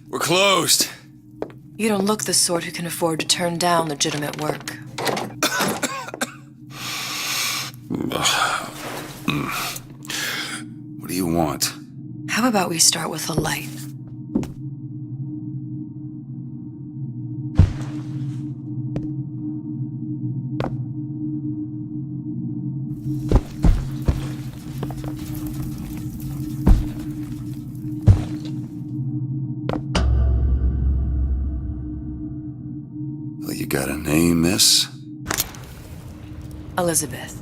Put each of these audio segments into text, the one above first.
We're closed. You don't look the sort who can afford to turn down legitimate work. What do you want? How about we start with a light? Well, you got a name, miss? Elizabeth.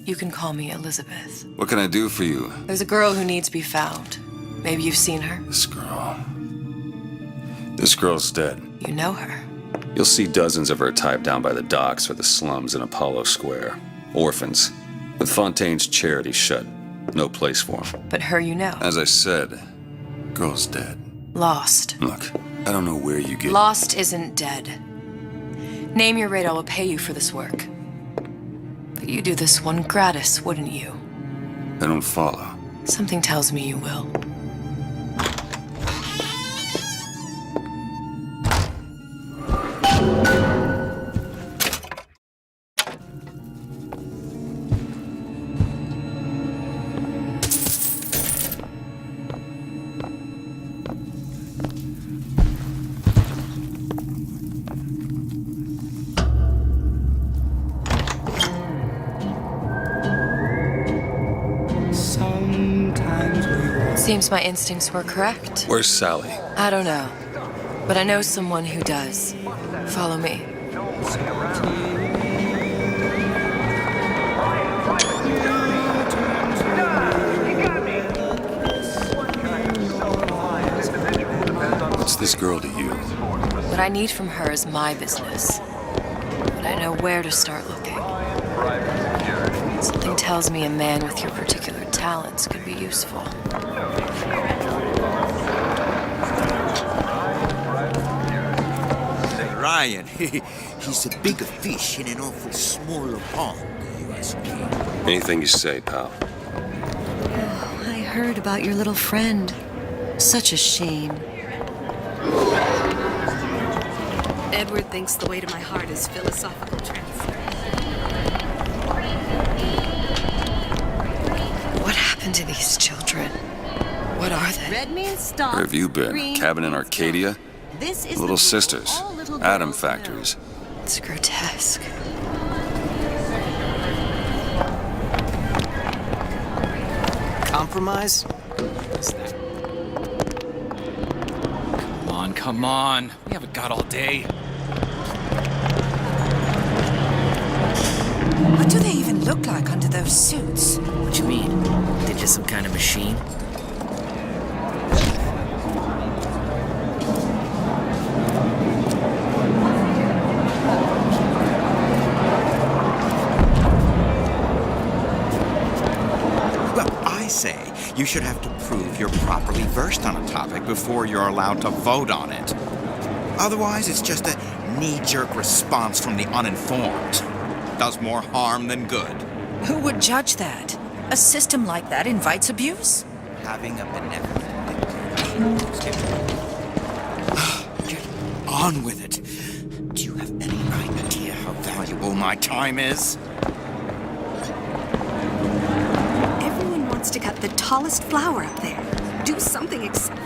You can call me Elizabeth. What can I do for you? There's a girl who needs to be found. Maybe you've seen her? This girl. This girl's dead. You know her. You'll see dozens of her typed down by the docks or the slums in Apollo Square. Orphans. With Fontaine's charity shut. No place for them. But her you know. As I said, girl's dead. Lost. Look, I don't know where you get... Lost isn't dead. Name your rate, I will pay you for this work. But you do this one gratis, wouldn't you? I don't follow. Something tells me you will. Seems my instincts were correct. Where's Sally? I don't know. But I know someone who does. Follow me. What's this girl to you? What I need from her is my business. But I know where to start looking. Something tells me a man with your particular talents could be useful. Ryan, he's a bigger fish in an awful smaller pond, you ask me. Anything you say, pal. Oh, I heard about your little friend. Such a shame. Edward thinks the way to my heart is philosophical transfer. What happened to these children? What are they? Red means stop. Where have you been? Green Cabin in means Arcadia? stop. This is Little the sisters. all little Atom girls factories. It's grotesque. Compromise? What's that? Come on. We haven't got all day. do they even look like under those suits? What you mean? They're just some kind of machine? Well, I say you should have to prove you're properly versed on a topic before you're allowed to vote on it. Otherwise, it's just a knee-jerk response from the uninformed. Does more harm than good. Who would judge that? A system like that invites abuse? Having a benevolent dictator. Get on with it. Do you have any idea how valuable my time is? Everyone wants to cut the tallest flower up there. Do something exciting.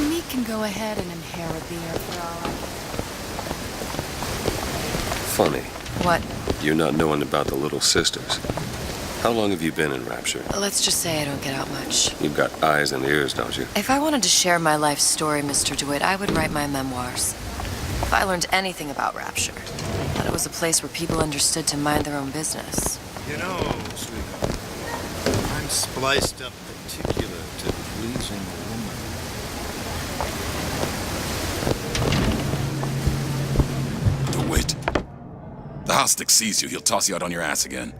Meek can go ahead and inherit the earth for all I Funny, What? you're not knowing about the Little Sisters. How long have you been in Rapture? Let's just say I don't get out much. You've got eyes and ears, don't you? If I wanted to share my life story, Mr. DeWitt, I would write my memoirs. If I learned anything about Rapture, that it was a place where people understood to mind their own business. You know, sweetheart, I'm spliced up particular to pleasing a woman. DeWitt. The Hostic sees you, he'll toss you out on your ass again.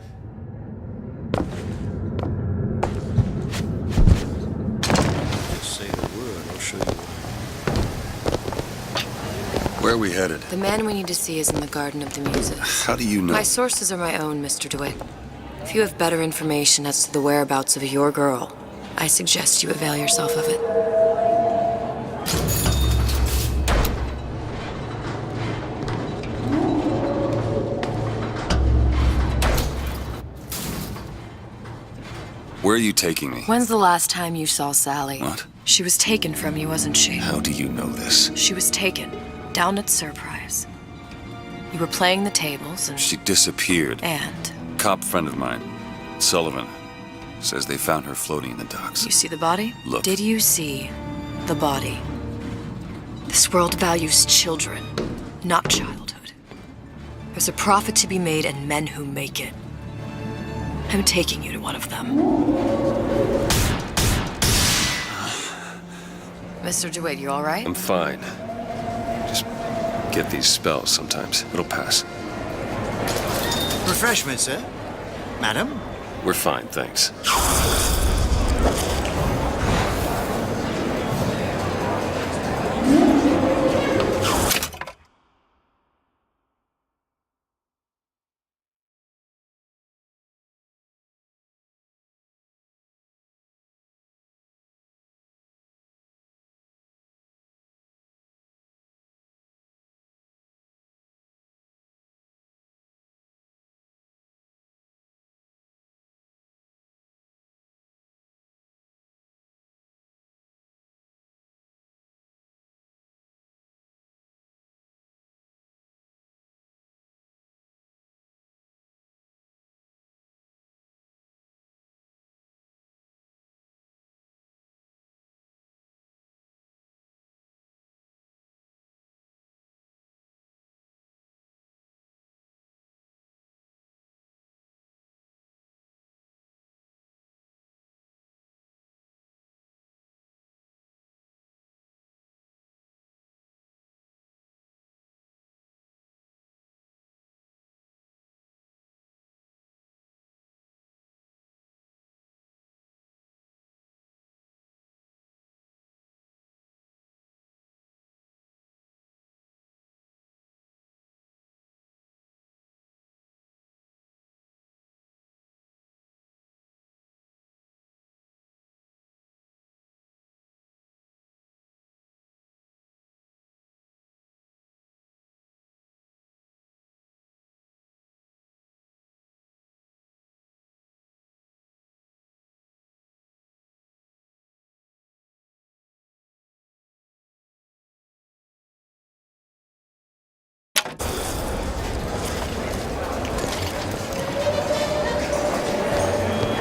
Just say the word, I'll show you. Where are we headed? The man we need to see is in the Garden of the Muses. How do you know? My sources are my own, Mr. DeWitt. If you have better information as to the whereabouts of your girl, I suggest you avail yourself of it. Where are you taking me? When's the last time you saw Sally? What? She was taken from you, wasn't she? How do you know this? She was taken, down at Surprise. You were playing the tables and... She disappeared. And? Cop friend of mine, Sullivan, says they found her floating in the docks. You see the body? Look. Did you see the body? This world values children, not childhood. There's a profit to be made and men who make it. I'm taking you to one of them. Mr. DeWitt, you all right? I'm fine. Just get these spells sometimes. It'll pass. Refreshments, sir? Madam? We're fine, thanks.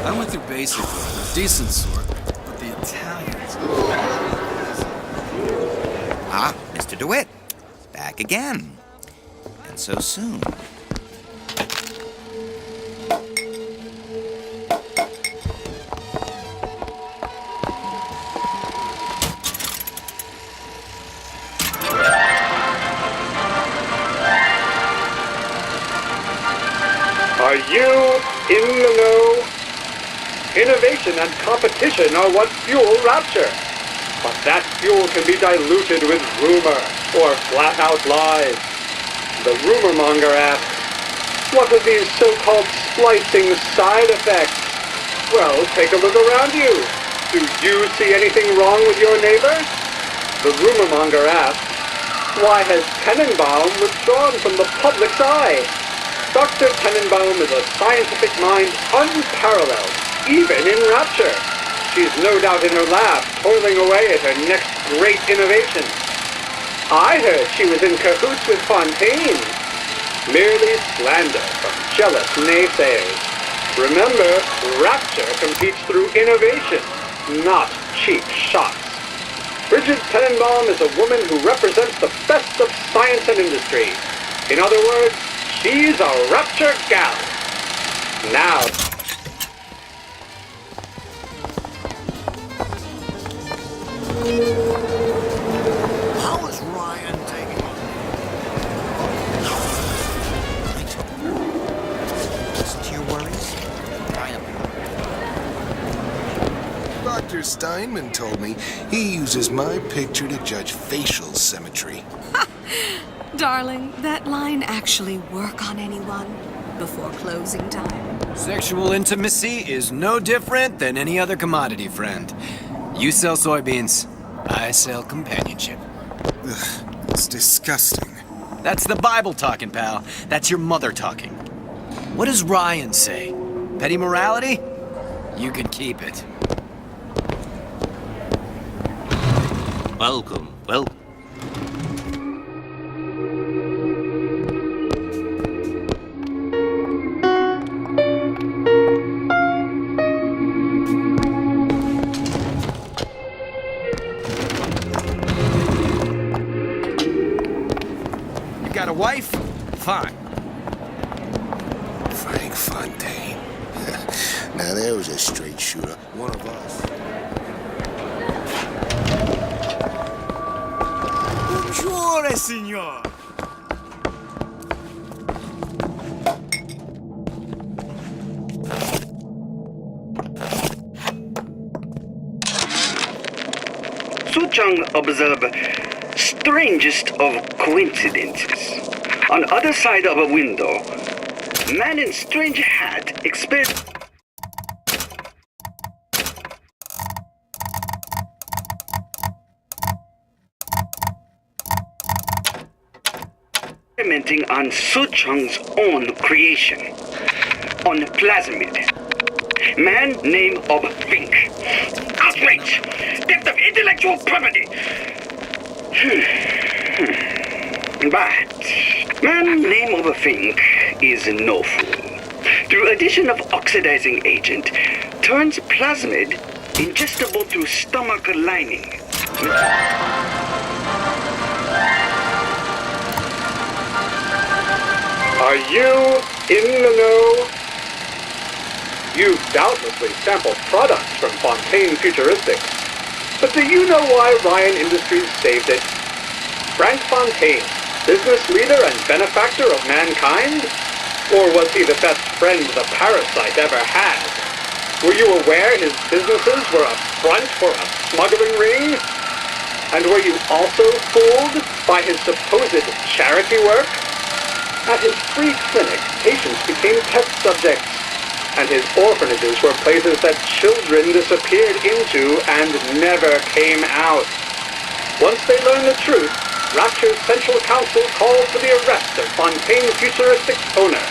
I went through basic, decent sort, but the Italians... Ah, Mr. DeWitt. Back again. And so soon. Are you in the know? Innovation and competition are what fuel Rapture. But that fuel can be diluted with rumor or flat-out lies. The rumor monger asks, what are these so-called splicing side effects? Well, take a look around you. Do you see anything wrong with your neighbor? The rumor monger asks, why has Tenenbaum withdrawn from the public's eye? Dr. Tenenbaum is a scientific mind unparalleled, even in Rapture. She's no doubt in her lab, toiling away at her next great innovation. I heard she was in cahoots with Fontaine. Merely slander from jealous naysayers. Remember, Rapture competes through innovation, not cheap shots. Bridget Tenenbaum is a woman who represents the best of science and industry. In other words, she's a Rapture gal. Now... How is Ryan taking it? Listen to your worries. Dr. Steinman told me he uses my picture to judge facial symmetry. Darling, that line actually work on anyone before closing time? Sexual intimacy is no different than any other commodity, friend. You sell soybeans, I sell companionship. Ugh, it's disgusting. That's the Bible talking, pal. That's your mother talking. What does Ryan say? Petty morality? You can keep it. Welcome. You got a wife? Fine. Frank Fontaine. Now there was a straight shooter. One of us. Bonjour, signor. Suchang observed strangest of coincidences. On other side of a window, man in strange hat experimenting on Suchang's own creation, on plasmid. Man name of Fink. Outrage! Theft of intellectual property! But man name of a Fink is no fool. Through addition of oxidizing agent, turns plasmid ingestible through stomach lining. Are you in the know? You've doubtlessly sampled products from Fontaine Futuristics. But do you know why Ryan Industries saved it? Frank Fontaine, business leader and benefactor of mankind? Or was he the best friend the parasite ever had? Were you aware his businesses were a front for a smuggling ring? And were you also fooled by his supposed charity work? At his free clinic, patients became test subjects, and his orphanages were places that children disappeared into and never came out. Once they learned the truth, Rapture's Central Council called for the arrest of Fontaine Futuristics' owner.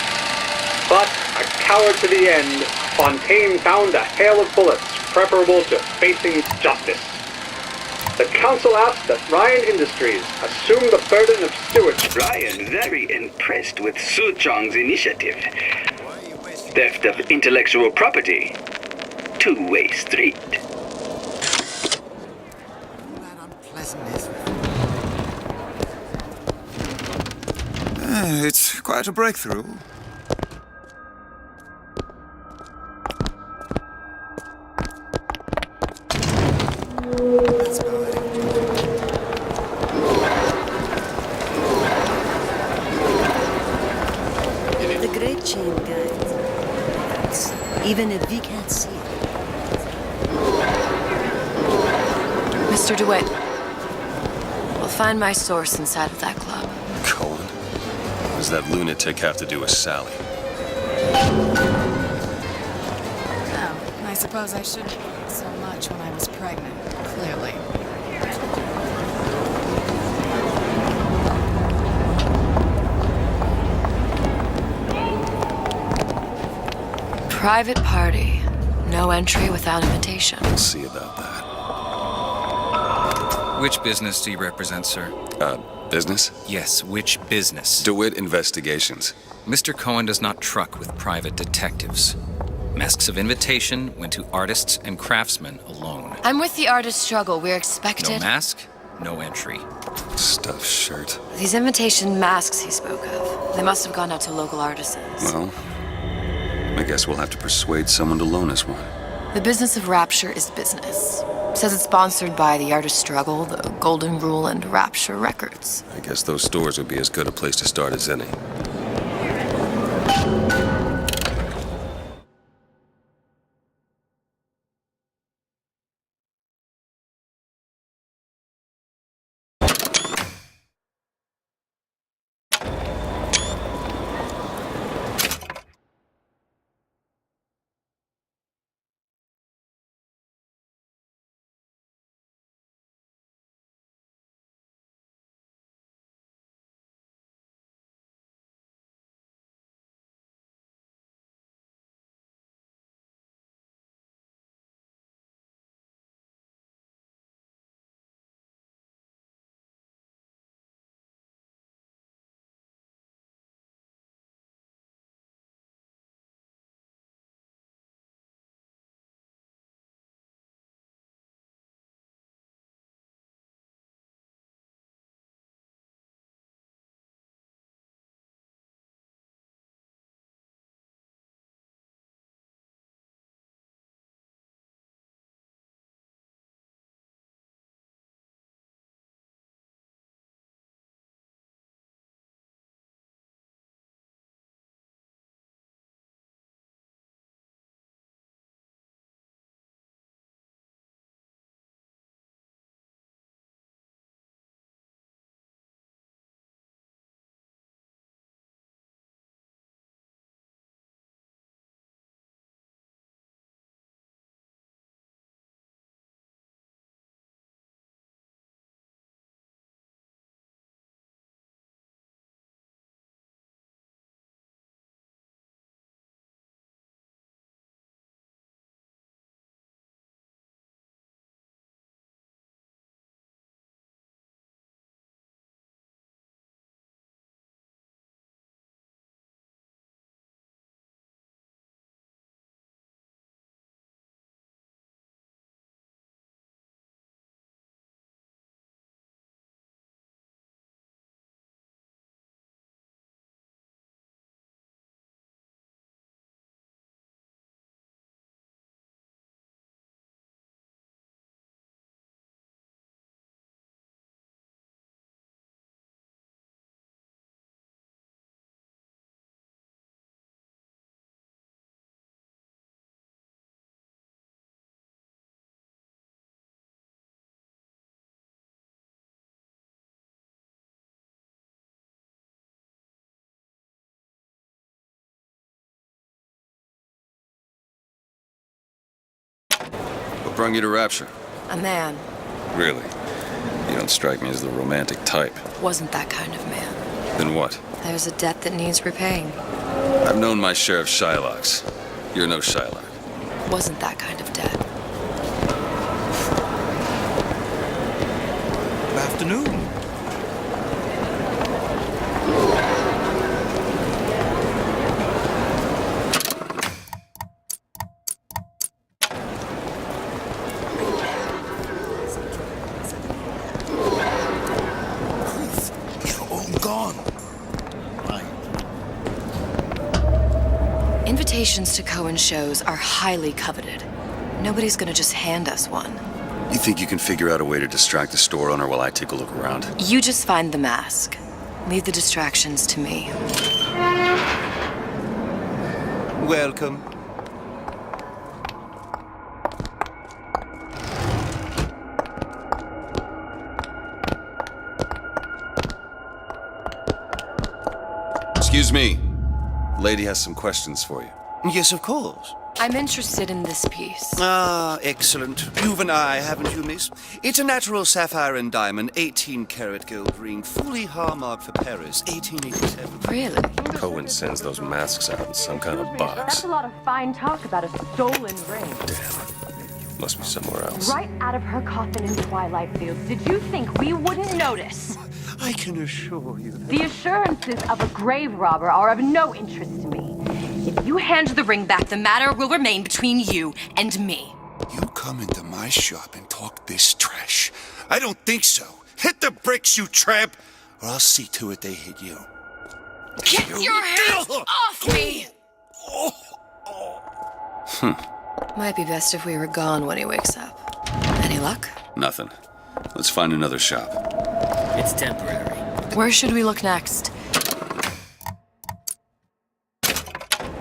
But, a coward to the end, Fontaine found a hail of bullets preferable to facing justice. The council asked that Ryan Industries assume the burden of stewardship. Ryan very impressed with Su Chong's initiative. Theft of intellectual property. two-way street. That unpleasantness. It's quite a breakthrough. That's about it. The Great Chain guides, even if we can't see it. Mr. DeWitt, we'll find my source inside of that club. Cohen? What does that lunatic have to do with Sally? Oh, I suppose I shouldn't eat so much when I was pregnant, clearly. Private party. No entry without invitation. We'll see about that. Which business do you represent, sir? Business? Yes, which business? DeWitt Investigations. Mr. Cohen does not truck with private detectives. Masks of invitation went to artists and craftsmen alone. I'm with the artist struggle. We're expected. No mask, no entry. Stuffed shirt. These invitation masks he spoke of. They must have gone out to local artisans. Well, I guess we'll have to persuade someone to loan us one. The business of Rapture is business. Says it's sponsored by the Artist Struggle, the Golden Rule, and Rapture Records. I guess those stores would be as good a place to start as any. What brought you to Rapture? A man. Really? You don't strike me as the romantic type. Wasn't that kind of man. Then what? There's a debt that needs repaying. I've known my share of Shylocks. You're no Shylock. Wasn't that kind of debt. Good afternoon. Invitations to Cohen shows are highly coveted. Nobody's gonna just hand us one. You think you can figure out a way to distract the store owner while I take a look around? You just find the mask. Leave the distractions to me. Welcome. Excuse me. Lady has some questions for you. Yes, of course. I'm interested in this piece. Ah, excellent. You've an eye, haven't you, miss? It's a natural sapphire and diamond, 18-karat gold ring, fully hallmarked for Paris, 1887. Really? Cohen sends those masks out in some kind of box. That's a lot of fine talk about a stolen ring. Damn. Must be somewhere else. Right out of her coffin in Twilight Fields. Did you think we wouldn't notice? I can assure you that... The assurances of a grave robber are of no interest to me. If you hand the ring back, the matter will remain between you and me. You come into my shop and talk this trash? I don't think so. Hit the bricks, you tramp, or I'll see to it they hit you. Get your hands off me! Might be best if we were gone when he wakes up. Any luck? Nothing. Let's find another shop. It's temporary. Where should we look next?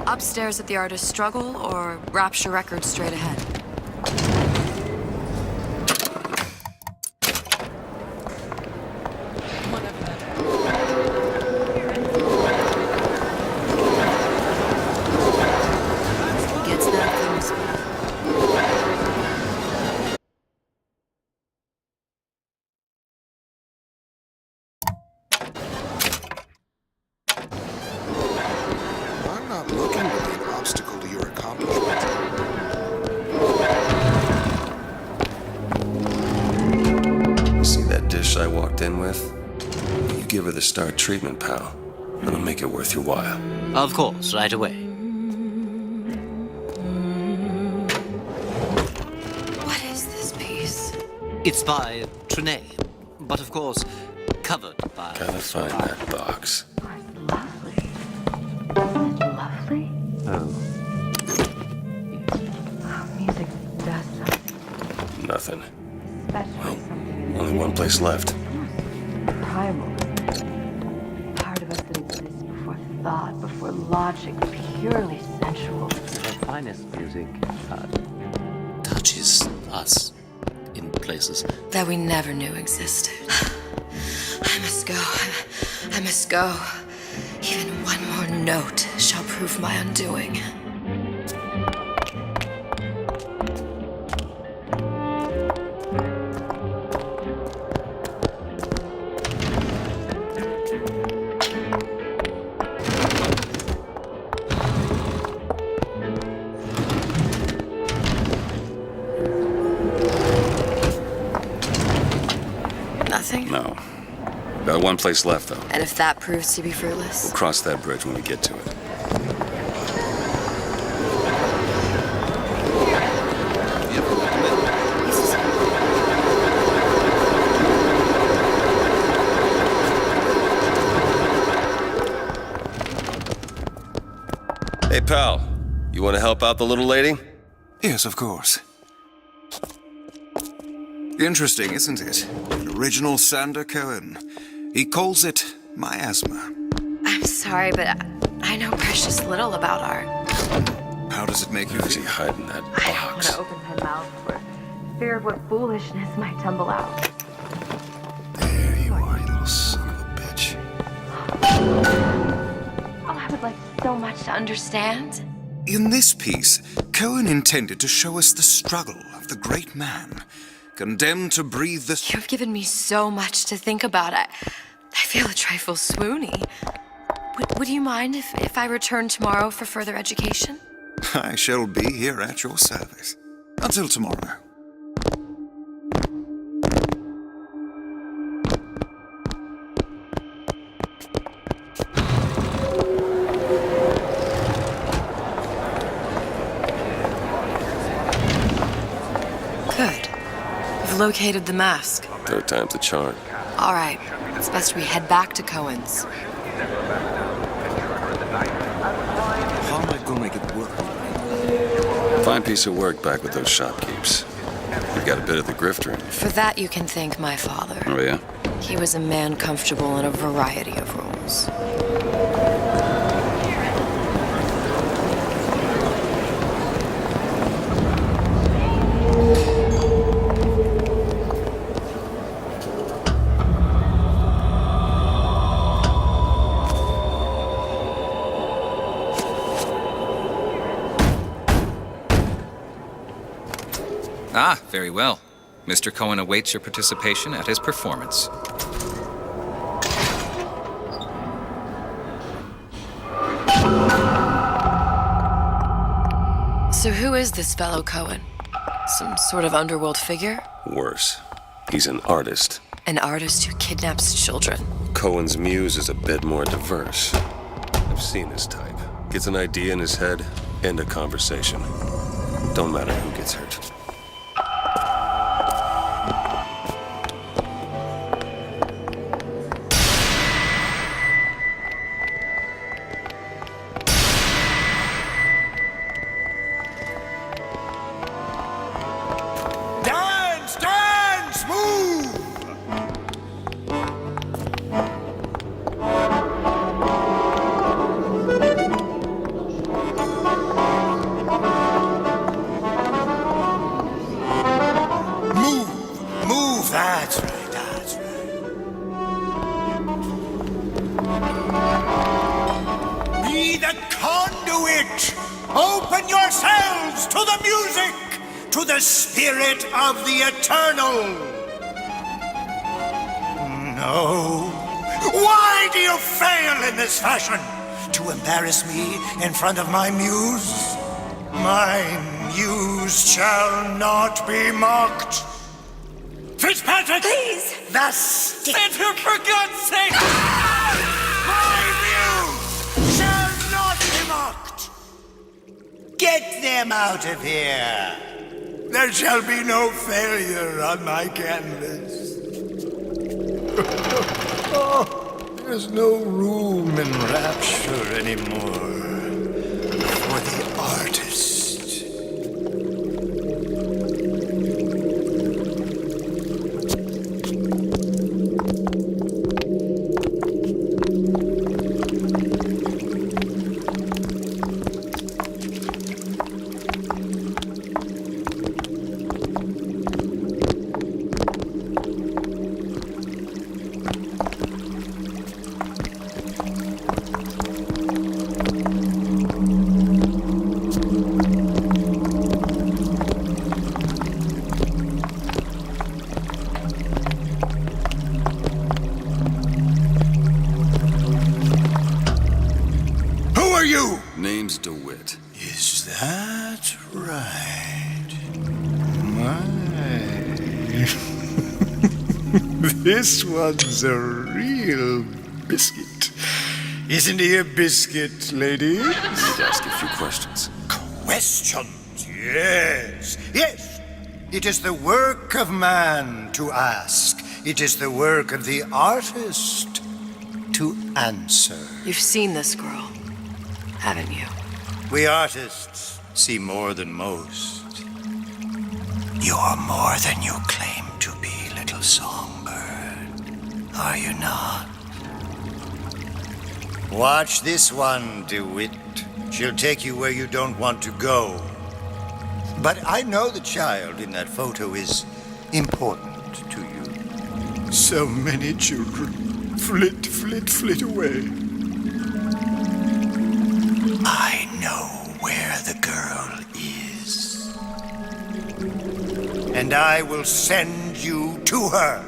Upstairs at the Artist's Struggle or Rapture Records straight ahead? Gets that famous. I'm not looking to be an obstacle to your accomplishment. You see that dish I walked in with? You give her the star treatment, pal. It'll make it worth your while. Of course, right away. What is this piece? It's by Trenet, but of course, covered by... Gotta find that box. Lovely. Isn't it lovely? Oh. Oh, music does something. Nothing. Especially something in Only one place left. primal. Part of us that exists before thought, before logic, purely sensual. The finest music touches us in places That we never knew existed. I must go. I must go. Even one more note shall prove my undoing. Nothing? No. Got one place left, though. And if that proves to be fruitless? We'll cross that bridge when we get to it. Hey, pal. You want to help out the little lady? Yes, of course. Interesting, isn't it? An original Sander Cohen. He calls it miasma. I'm sorry, but I know precious little about art. How does it make you Where's he feel? hiding that I don't want box? to open my mouth for fear of what foolishness might tumble out. There you are, you little son of a bitch. Oh, I would like so much to understand. In this piece, Cohen intended to show us the struggle of the great man, condemned to breathe the... You've given me so much to think about. I feel a trifle swoony. Would you mind if I return tomorrow for further education? I shall be here at your service. Until tomorrow. Good. You've located the mask. Third time's the charm. All right. It's best we head back to Cohen's. How am I gonna get Fine piece of work back with those shopkeepers. You've got a bit of the grifter in you. For that, you can thank my father. Oh, yeah? He was a man comfortable in a variety of roles. Ah, very well. Mr. Cohen awaits your participation at his performance. So who is this fellow Cohen? Some sort of underworld figure? Worse. He's an artist. An artist who kidnaps children. Cohen's muse is a bit more diverse. I've seen this type. Gets an idea in his head, end a conversation. Don't matter who gets hurt. Open yourselves to the music, to the spirit of the eternal. No. Why do you fail in this fashion? To embarrass me in front of my muse? My muse shall not be mocked. Fitzpatrick! Please! The stick! For God's sake! My muse shall not be mocked! Get them out of here! There shall be no failure on my canvas. There's no room in rapture anymore for the artist. Name's DeWitt. Is that right? My. This one's a real biscuit. Isn't he a biscuit, lady? I need to ask you a few questions. Questions? Yes. Yes. It is the work of man to ask. It is the work of the artist to answer. You've seen this girl, haven't you? We artists see more than most. You are more than you claim to be, little songbird. Are you not? Watch this one, DeWitt. She'll take you where you don't want to go. But I know the child in that photo is important to you. So many children flit, flit, flit away. I know where the girl is. And I will send you to her.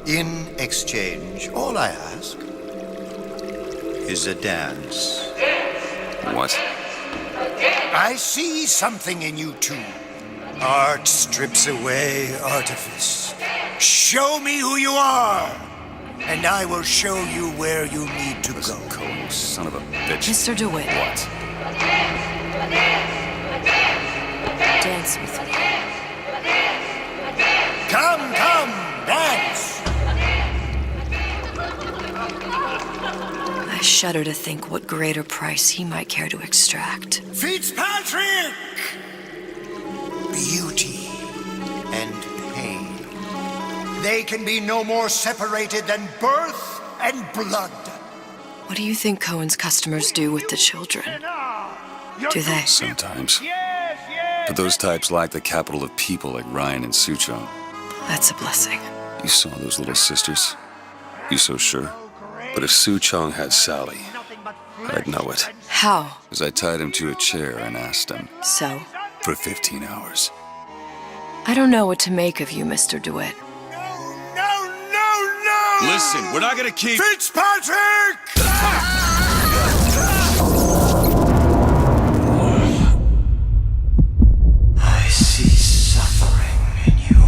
In exchange, all I ask is a dance. What? I see something in you two. Art strips away artifice. Show me who you are, and I will show you where you need to go. Cohen, son of a bitch. Mr. DeWitt. What? Dance with me. Come, dance! I shudder to think what greater price he might care to extract. Fitzpatrick! They can be no more separated than birth and blood. What do you think Cohen's customers do with the children? Do they? Sometimes. But those types lack the capital of people like Ryan and Suchong. That's a blessing. You saw those little sisters? You so sure? But if Suchong had Sally, I'd know it. How? As I tied him to a chair and asked him. So? For 15 hours. I don't know what to make of you, Mr. DeWitt. No! Listen, we're not gonna keep... Fitzpatrick! I see suffering in you.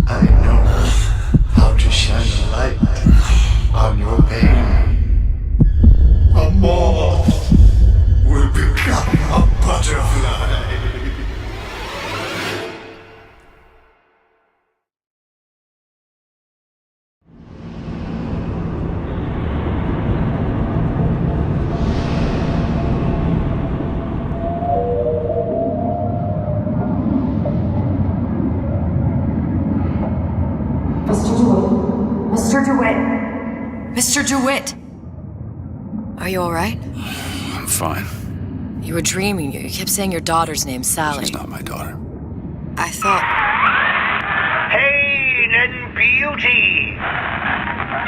I know how to shine a light on your pain. A moth will become a butterfly. Mr. DeWitt! Mr. DeWitt! Are you alright? I'm fine. You were dreaming. You kept saying your daughter's name, Sally. She's not my daughter. I thought... Pain and beauty!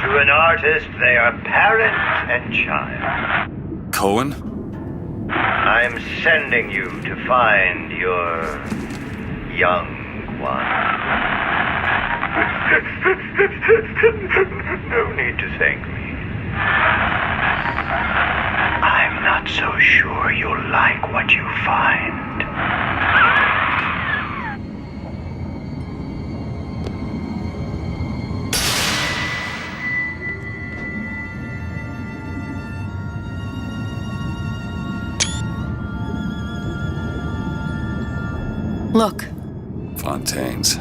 To an artist, they are parent and child. Cohen? I'm sending you to find your young one. No need to thank me. I'm not so sure you'll like what you find. Look. Fontaine's.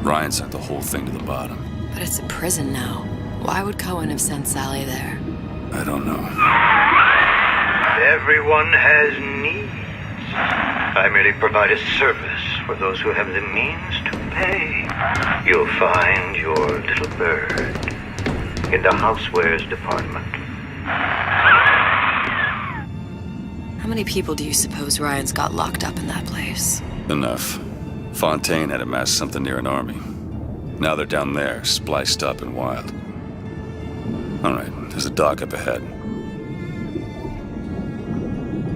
Ryan sent the whole thing to the bottom. But it's a prison now. Why would Cohen have sent Sally there? I don't know. Everyone has needs. I merely provide a service for those who have the means to pay. You'll find your little bird in the housewares department. How many people do you suppose Ryan's got locked up in that place? Enough. Fontaine had amassed something near an army. Now they're down there, spliced up and wild. All right, there's a dock up ahead.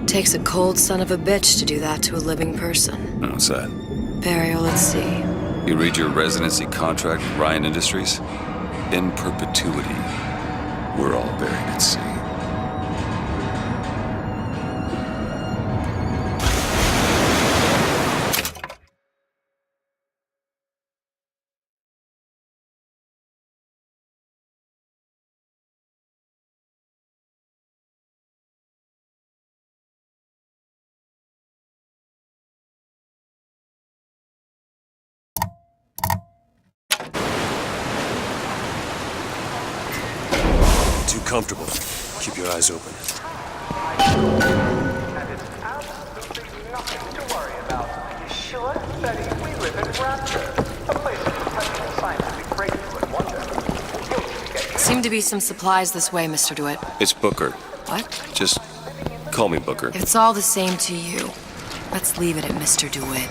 Takes a cold son of a bitch to do that to a living person. What's that? Burial at sea. You read your residency contract with Ryan Industries? In perpetuity, we're all buried at sea. Too comfortable. Keep your eyes open. And it's absolutely nothing to worry about. Sure, Betty, we live in Rapture, a place of perpetual scientific breakthrough and wonder. Seem to be some supplies this way, Mr. DeWitt. It's Booker. What? Just call me Booker. If it's all the same to you, let's leave it at Mr. DeWitt.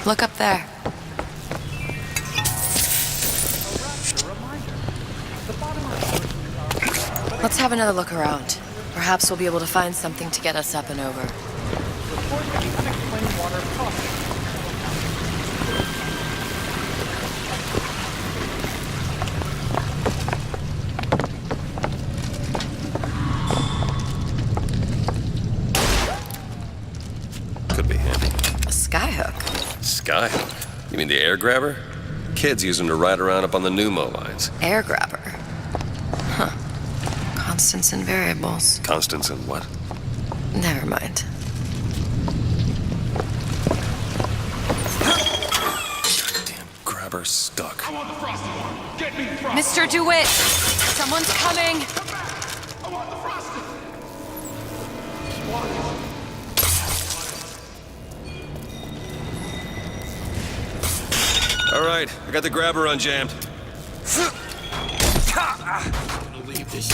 Look up there. Let's have another look around. Perhaps we'll be able to find something to get us up and over. Could be handy. A skyhook? Skyhook? You mean the air grabber? Kids use them to ride around up on the pneumo lines. Air grabber? Huh. Constants and variables. Constants and what? Never mind. Goddamn grabber stuck. Mr. DeWitt! Someone's coming! All right, I got the grabber unjammed. Leave this.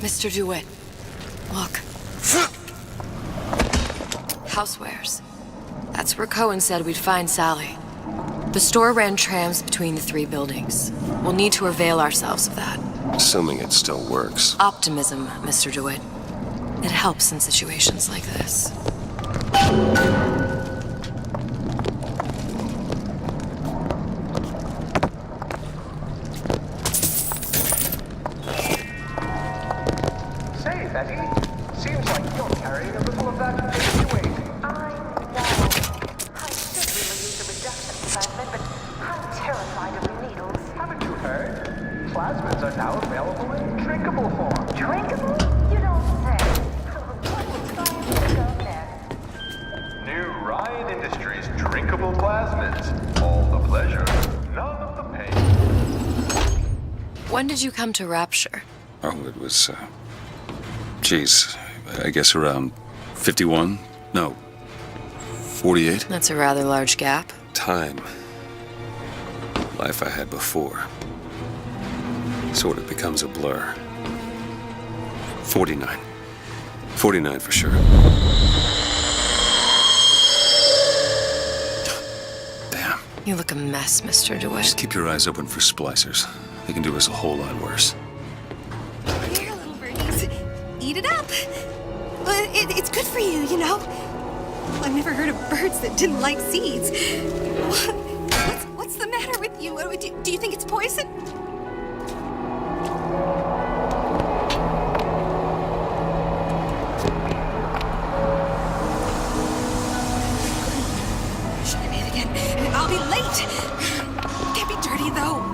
Mr. DeWitt, look. Housewares. That's where Cohen said we'd find Sally. The store ran trams between the three buildings. We'll need to avail ourselves of that. Assuming it still works. Optimism, Mr. DeWitt. It helps in situations like this. Say, Betty, seems like you're carrying a little of that baby weight. I know. I should really use a reduction plasmid, but I'm terrified of needles. Haven't you heard? Plasmids are now available in drinkable form. Drinkable? You don't say. What would science think of next? New Ryan Industries drinkable plasmids. All the pleasure, none of the pain. When did you come to Rapture? Oh, it was, geez, I guess around 51? No, 48? That's a rather large gap. Time. Life I had before. Sort of becomes a blur. 49. 49 for sure. You look a mess, Mr. DeWitt. Just keep your eyes open for splicers. They can do us a whole lot worse. Here, little birdies. Eat it up. Well, it's good for you, you know. I've never heard of birds that didn't like seeds. What's the matter with you? Do you think it's poison? Should I bathe again? I'll be late. Can't be dirty, though.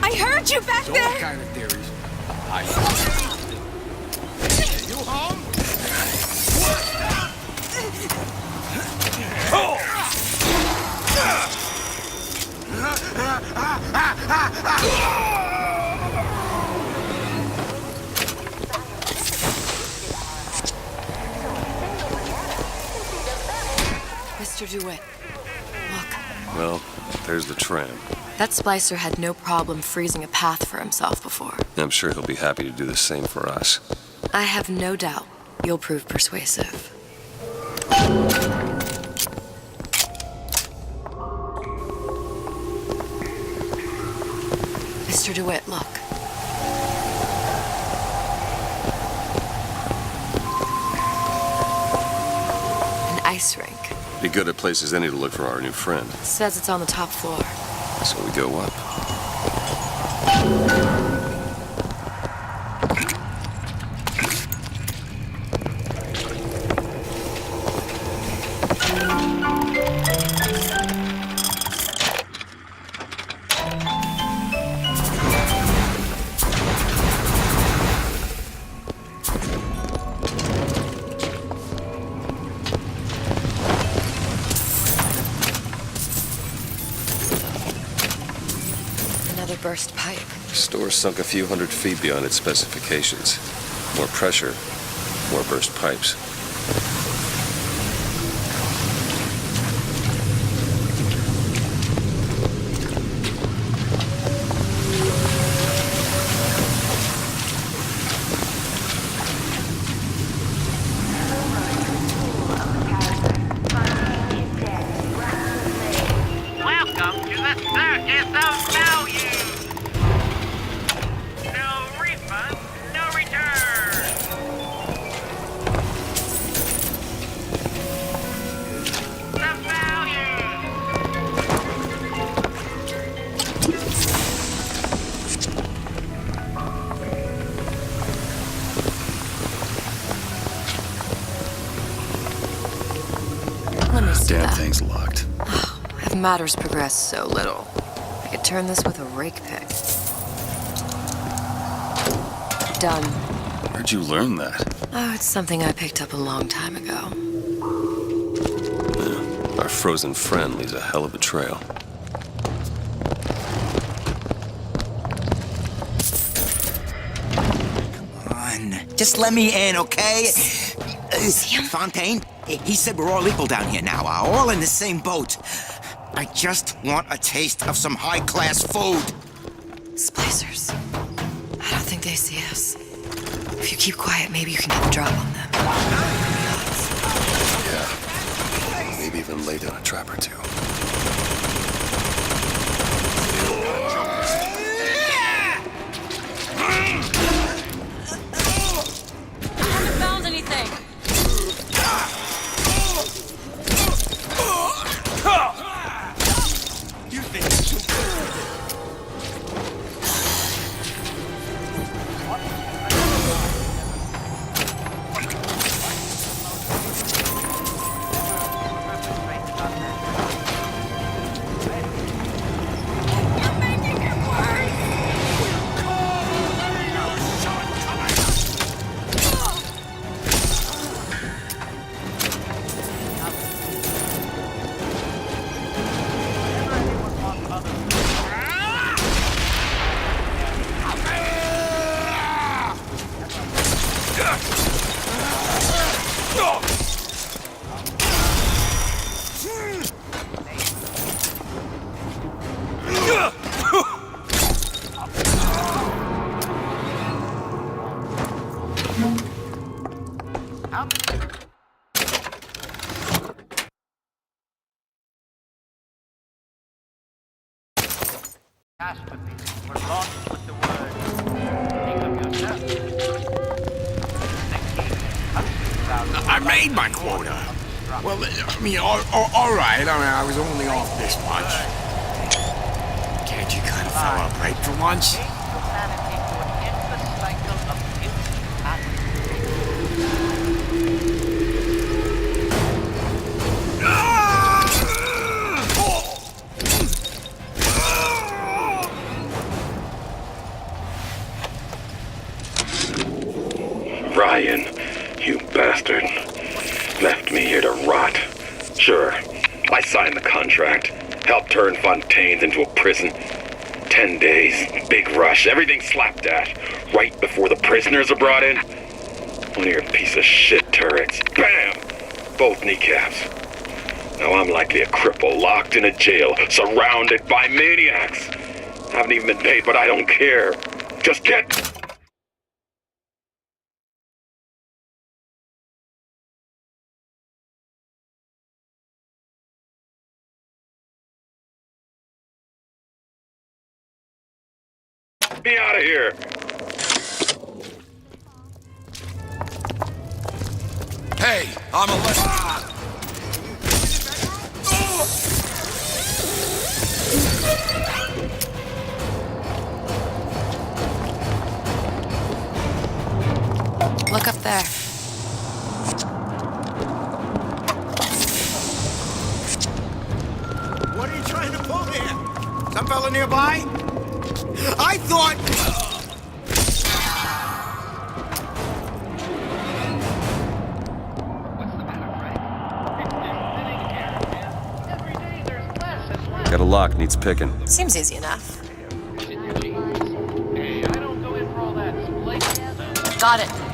I heard you back there! All kind of theories. You home? Mr. DeWitt, look. Well, there's the tram. That splicer had no problem freezing a path for himself before. I'm sure he'll be happy to do the same for us. I have no doubt you'll prove persuasive. Mr. DeWitt, look. An ice rink. Be good at places any to look for our new friend. It says it's on the top floor. So we go up. Another burst pipe. Store sunk a few hundred feet beyond its specifications. More pressure, more burst pipes. Welcome to the circus of value. No refund, no return. The value. Let me see Damn that. thing's locked. Have matters progressed so little, I could turn this with a rake pick. Done. Where'd you learn that? Oh, it's something I picked up a long time ago. Yeah, our frozen friend leaves a hell of a trail. Come on. Just let me in, okay? Fontaine, he said we're all equal down here now, all in the same boat. I just want a taste of some high-class food. Splicers. I don't think they see us. If you keep quiet, maybe you can get the drop on them. Yeah. Maybe even lay down a trap or two. I haven't found anything. You think it's too good? Catastrophes were launched with the word, think of yourself. I made my quota. Well, I mean, all right. I mean, I was only off this much. Can't you kind of fell out right for once? Ryan, you bastard. Left me here to rot. Sure, I signed the contract. Helped turn Fontaine's into a prison. 10 days, big rush, everything slapdash. Right before the prisoners are brought in. One of your piece of shit turrets. Bam! Both kneecaps. Now I'm likely a cripple locked in a jail, surrounded by maniacs. Haven't even been paid, but I don't care. Just get... me out of here! Hey, I'm a Look up there. What are you trying to pull here? Some fella nearby? I thought... Got a lock, needs picking. Seems easy enough. Got it.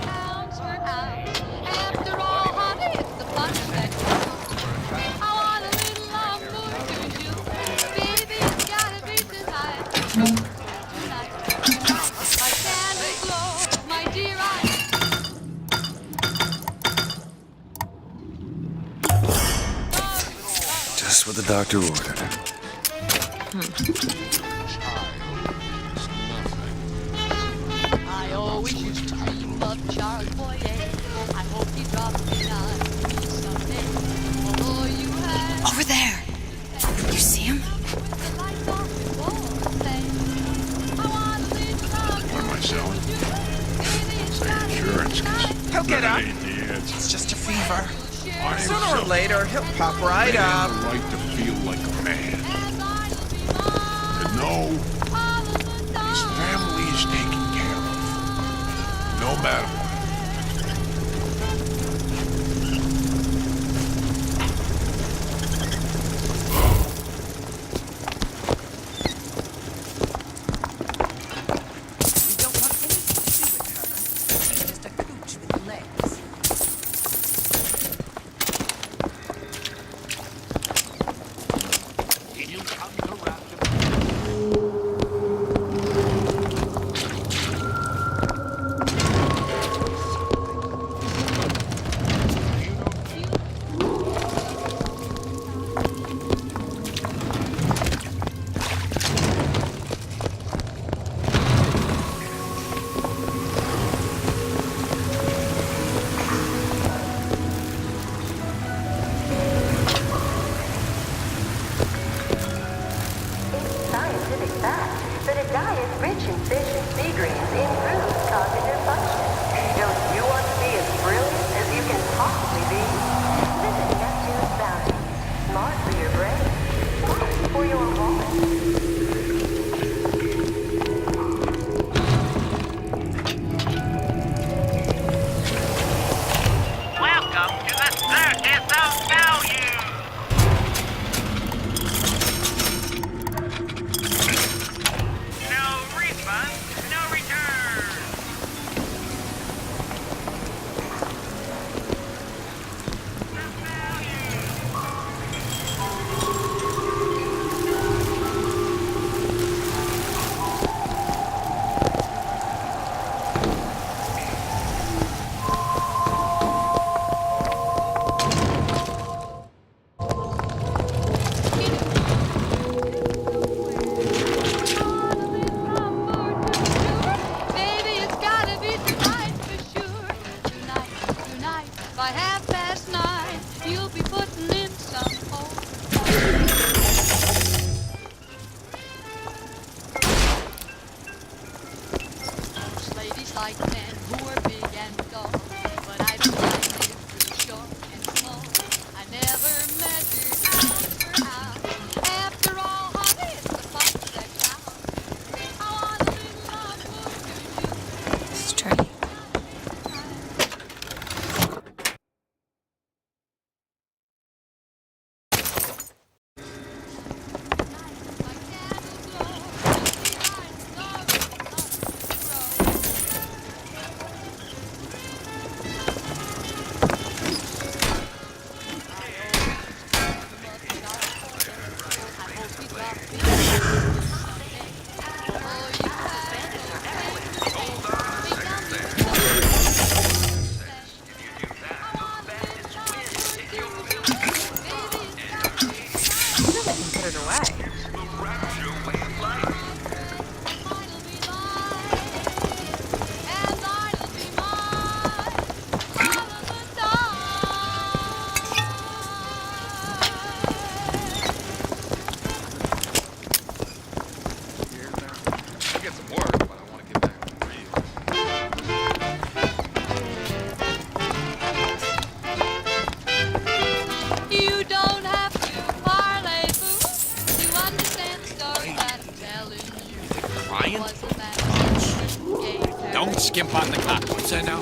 Just what the doctor ordered. I always used to dream of Charles Boyer. I hope he drops in on me someday. Although you had Over there. You see him? What am I selling? Say insurance, 'cause He'll get up. idiots. It's just a fever. I am Sooner or so- later, he'll pop right Man, up. the right to feel like a man. To know his family is taken care of. No matter what. like men who are big and tall. But I don't like it for short and small. I never measured ounce for ounce. After all, honey, it's the pulse that counts. I want a little love, who do you? Straight. Put it away. I get some work, but I want to get back to real. You don't have to parlay fool to understand the story that I'm telling you. Ryan? Was a man Don't skimp on the clock. What's that now?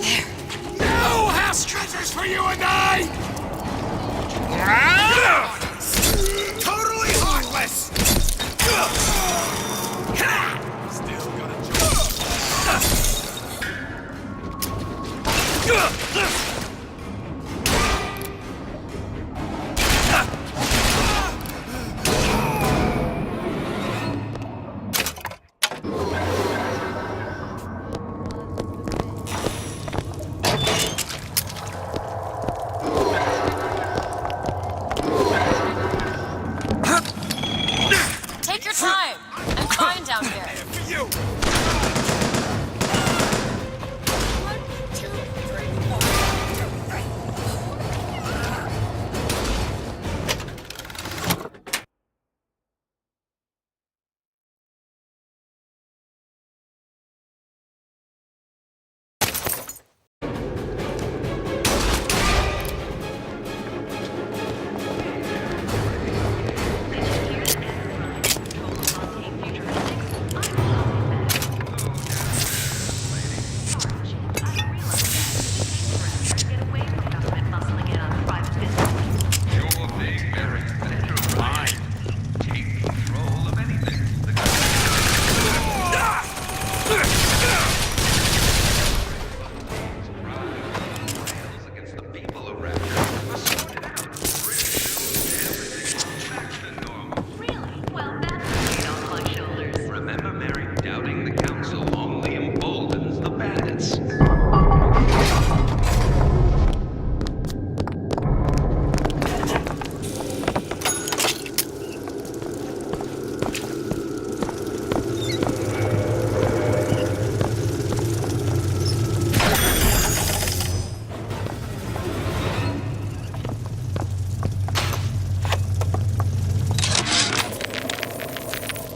No house treasures for you and I! Totally heartless! Still Take your time. I'm fine down here.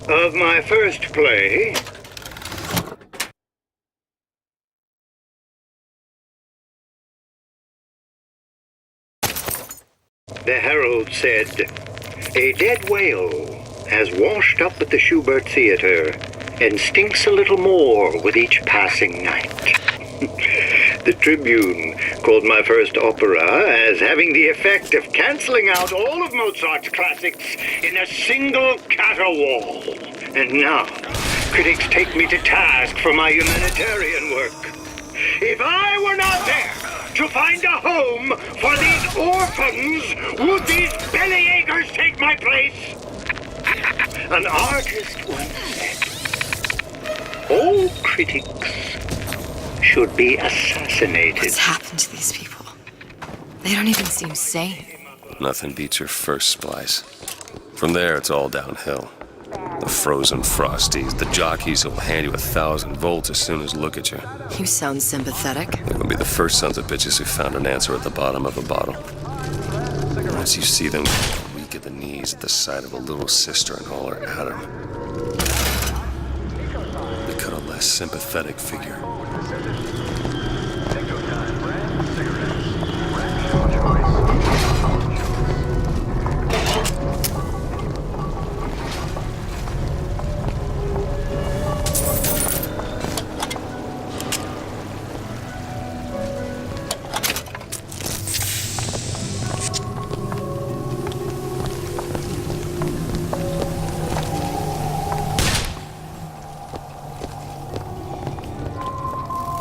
Of my first play, the herald said, "A dead whale has washed up at the Schubert Theater and stinks a little more with each passing night." The Tribune called my first opera as having the effect of canceling out all of Mozart's classics in a single caterwaul. And now, critics take me to task for my humanitarian work. If I were not there to find a home for these orphans, would these bellyachers take my place? An artist once said, "All critics should be assassinated." What's happened to these people? They don't even seem sane. Nothing beats your first splice. From there, it's all downhill. The frozen frosties, the jockeys who'll hand you 1,000 volts as soon as look at you. You sound sympathetic. They're gonna be the first sons of bitches who found an answer at the bottom of a bottle. Once you see them weak at the knees at the sight of a little sister and all her Adam, they could have less less sympathetic figure.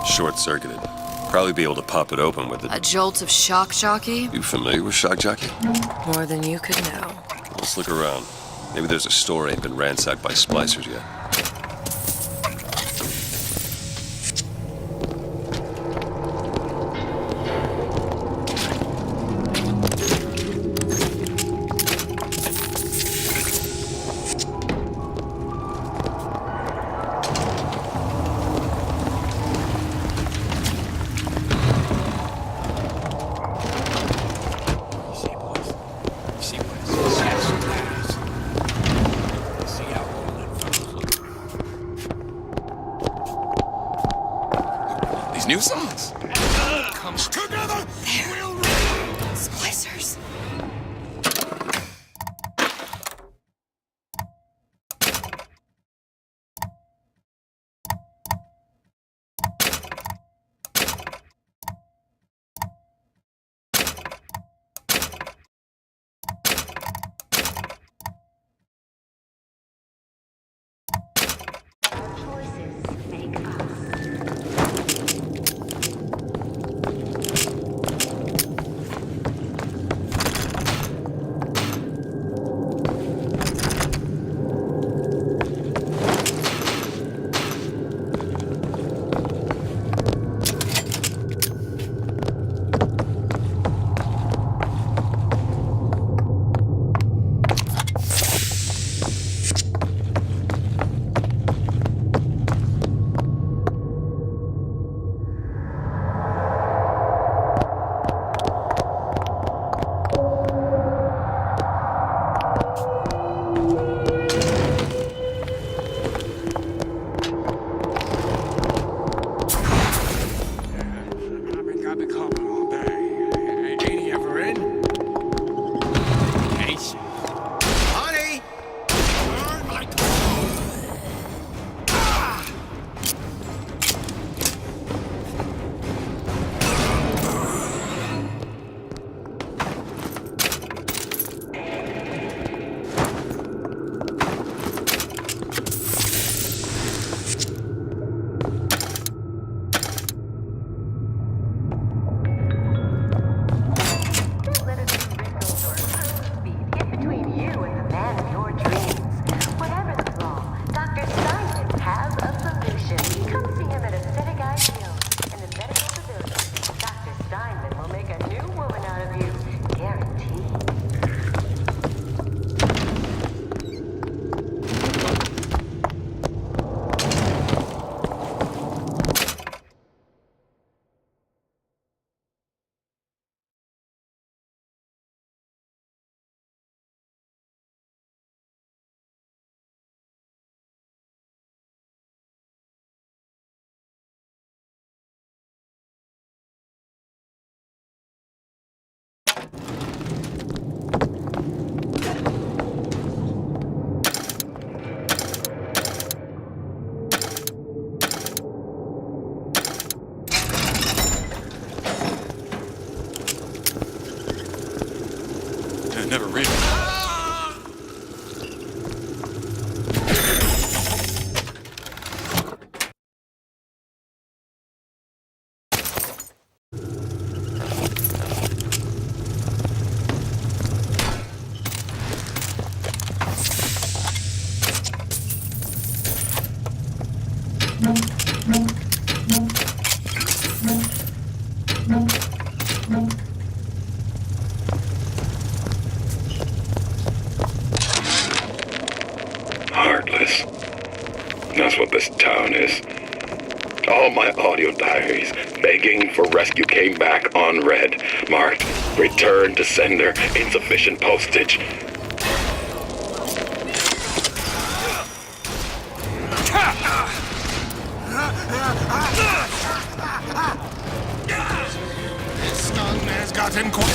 Short-circuited. Probably be able to pop it open with A jolt of shock jockey? You familiar with shock jockey? More than you could know. Let's look around. Maybe there's a store ain't been ransacked by splicers yet. New songs. Comes together. There. Splicers. Never really. Heartless. That's what this town is. All my audio diaries begging for rescue came back unread, marked return to sender, insufficient postage. This gun has gotten quite...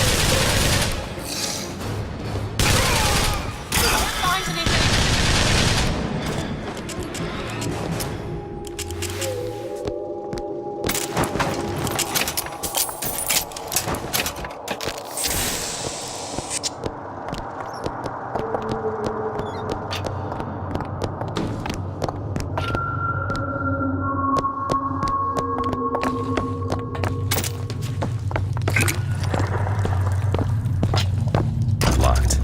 Locked.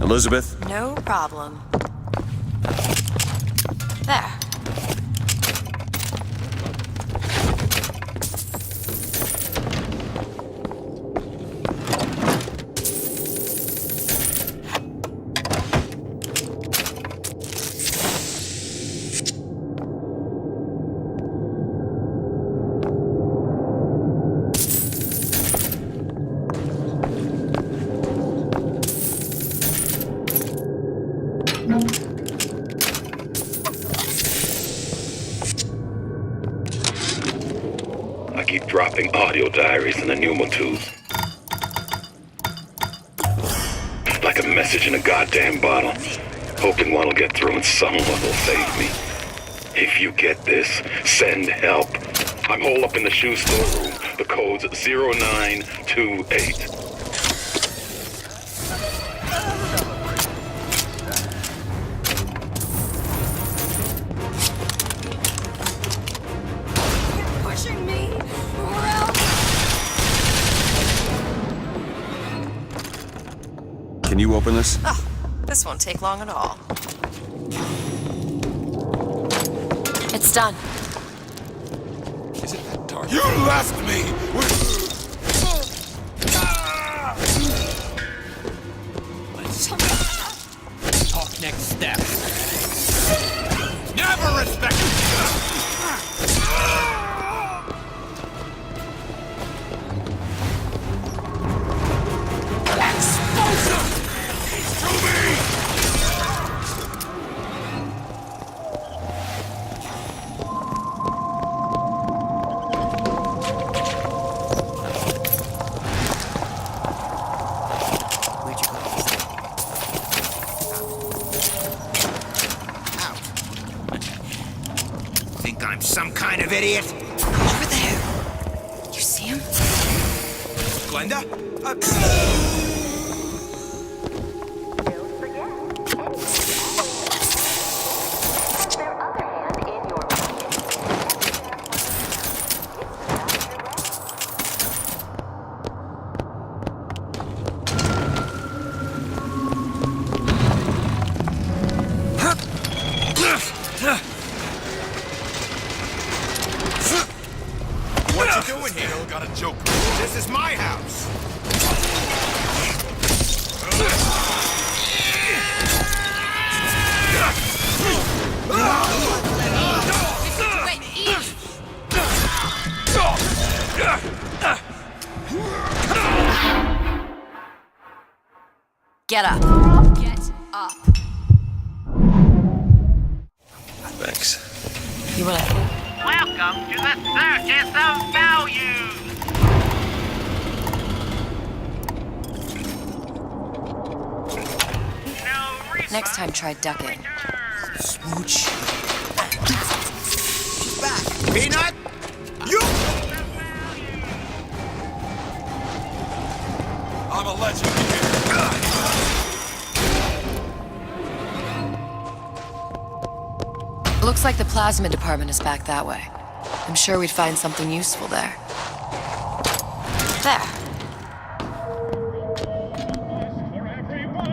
Elizabeth? No problem. There. I keep dropping audio diaries in the pneumotubes. Like a message in a goddamn bottle. Hoping one will get through and someone will save me. If you get this, send help. I'm holed up in the shoe store room. The code's 0928. Pushing me, or else. Can you open this? Oh, this won't take long at all. It's done. Is it that dark? You left me with... Let's talk next step. Never respect... Explosive! To me! Think I'm some kind of idiot? Over there. You see him? Glenda? What you doing here? Got a joke. This is my house. Get up. Get up. Thanks. You wanna... Welcome to the Circus of Value! Next time, try ducking. Smooch. She's back. Peanut! You! I'm a legend here. Looks like the plasma department is back that way. I'm sure we'd find something useful there. There.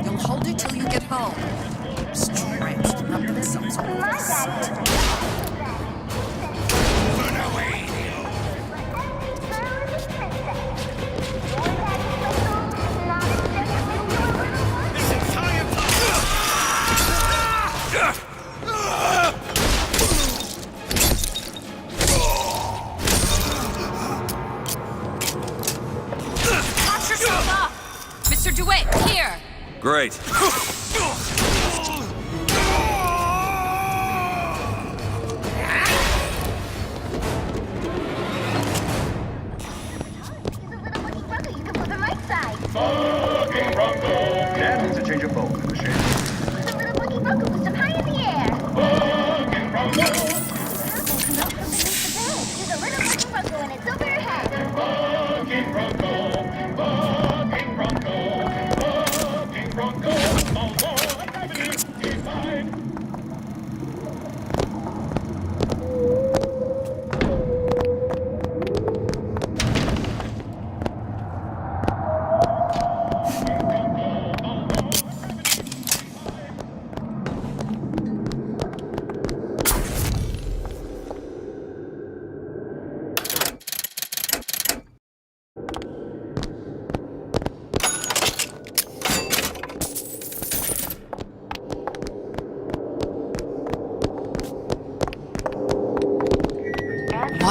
You'll hold it till you get home. Stretched up themselves all over the seat. Watch yourself up! Mr. DeWitt, here! Great.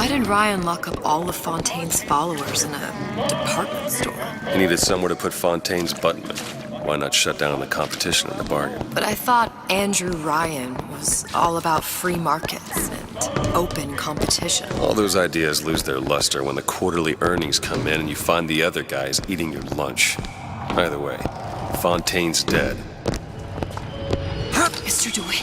Why did Ryan lock up all of Fontaine's followers in a department store? He needed somewhere to put Fontaine's button. Why not shut down the competition in the bargain? But I thought Andrew Ryan was all about free markets and open competition. All those ideas lose their luster when the quarterly earnings come in and you find the other guys eating your lunch. Either way, Fontaine's dead. Mr. DeWitt.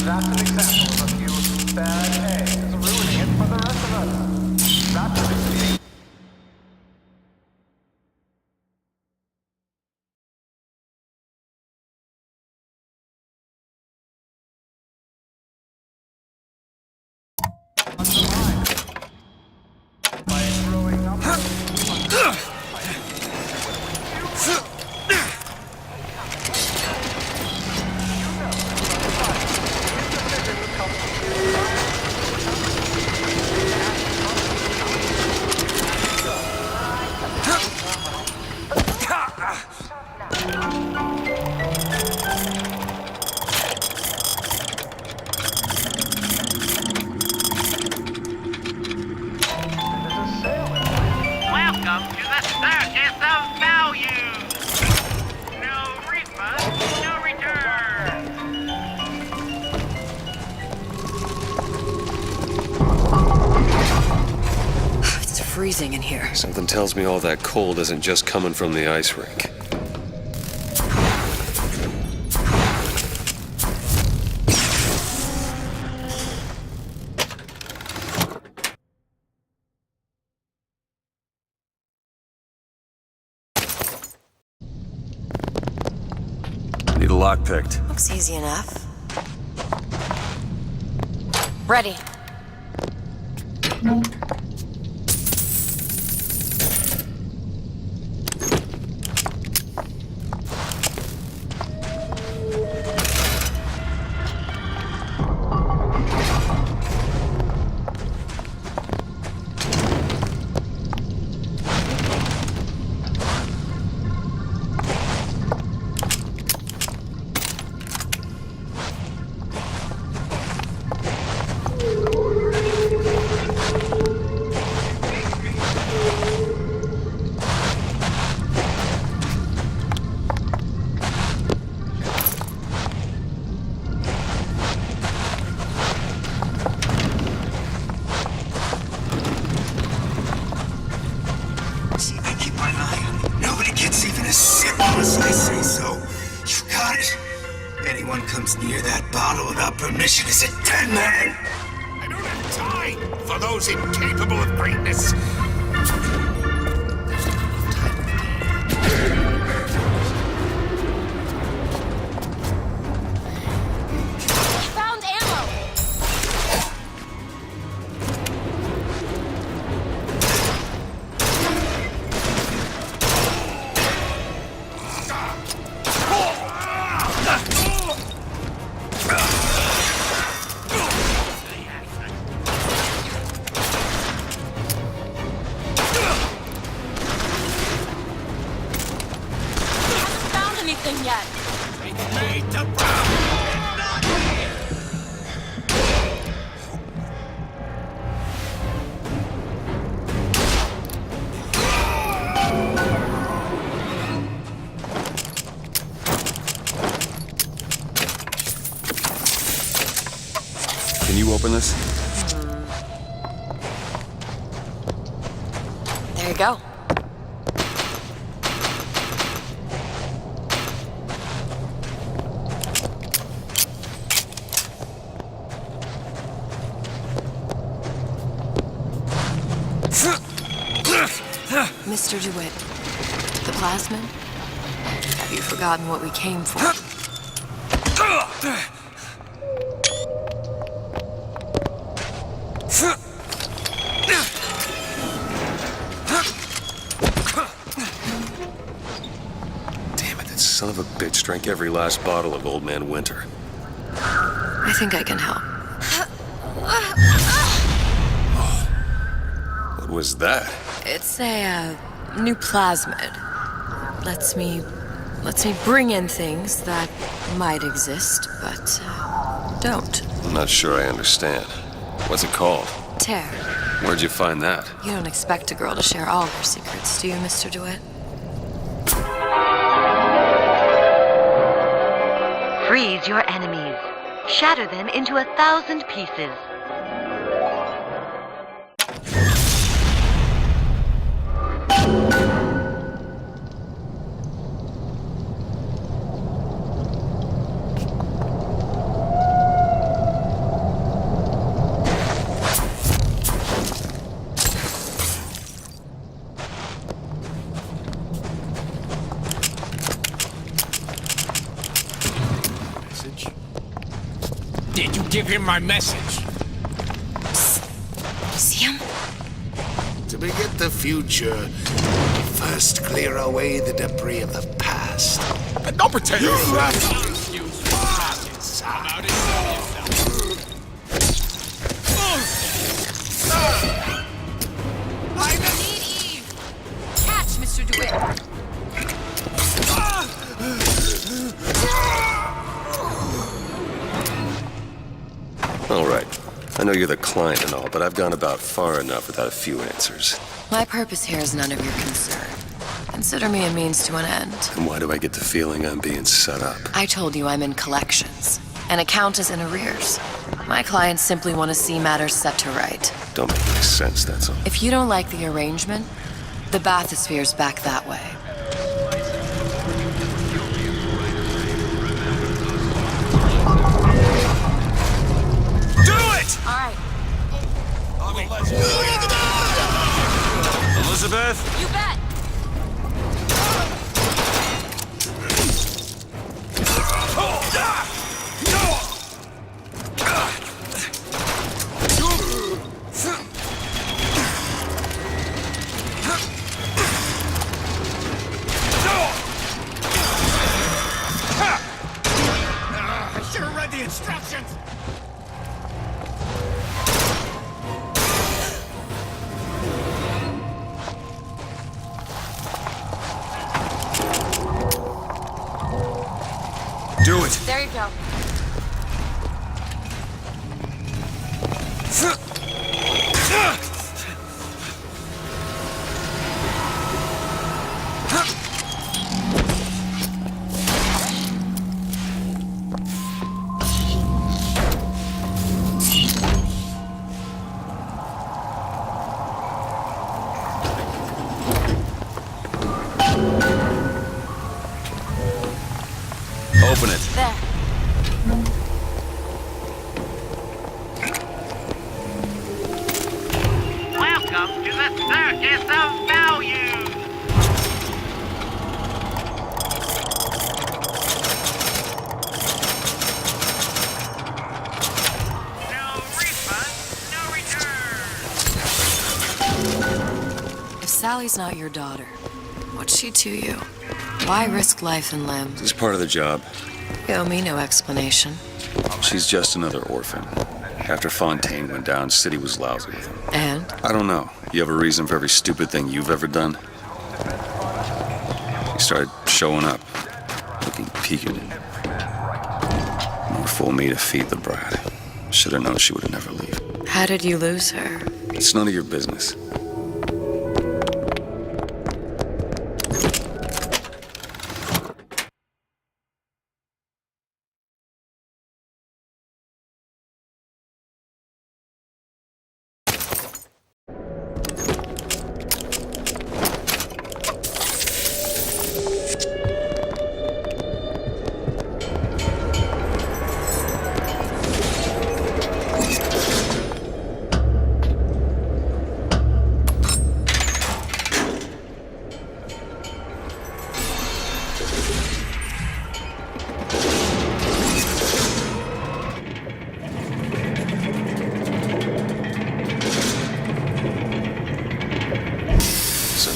That's an example of a few bad eggs ruining it for the rest of us. Raptors. Welcome to the circus of value. No refund, no return. It's freezing in here. Something tells me all that cold isn't just coming from the ice rink. Need a lock picked. Looks easy enough. Ready. See, they keep my eye. Nobody gets even a sip unless I say so. You got it? Anyone comes near that bottle without permission is a dead man. I don't have time for those incapable of greatness. Found ammo! Can you open this? There you go. Mr. DeWitt, the plasmid? Have you forgotten what we came for? Damn it, that son of a bitch drank every last bottle of Old Man Winter. I think I can help. What was that? It's a new plasmid. Lets me bring in things that might exist, but don't. I'm not sure I understand. What's it called? Tear. Where'd you find that? You don't expect a girl to share all her secrets, do you, Mr. DeWitt? Freeze your enemies. Shatter them into 1,000 pieces. Did you give him my message? See him? To beget the future, first clear away the debris of the past. Don't pretend you I need Eve! Catch, Mr. DeWitt! All right. I know you're the client and all, but I've gone about far enough without a few answers. My purpose here is none of your concern. Consider me a means to an end. And why do I get the feeling I'm being set up? I told you I'm in collections. An account is in arrears. My clients simply want to see matters set to right. Don't make any sense, that's all. If you don't like the arrangement, the bathysphere's back that way. All right. Elizabeth? You bet. I should have read the instructions. Do it. There you go. Open it. There. Welcome to the Circus of Value. No refund, no return. If Sally's not your daughter, what's she to you? Why risk life and limb? This is part of the job. You owe me no explanation. She's just another orphan. After Fontaine went down, City was lousy with him. And? I don't know. You have a reason for every stupid thing you've ever done? He started showing up, looking peaked. More fool me to feed the brat. Should have known she would never leave. How did you lose her? It's none of your business.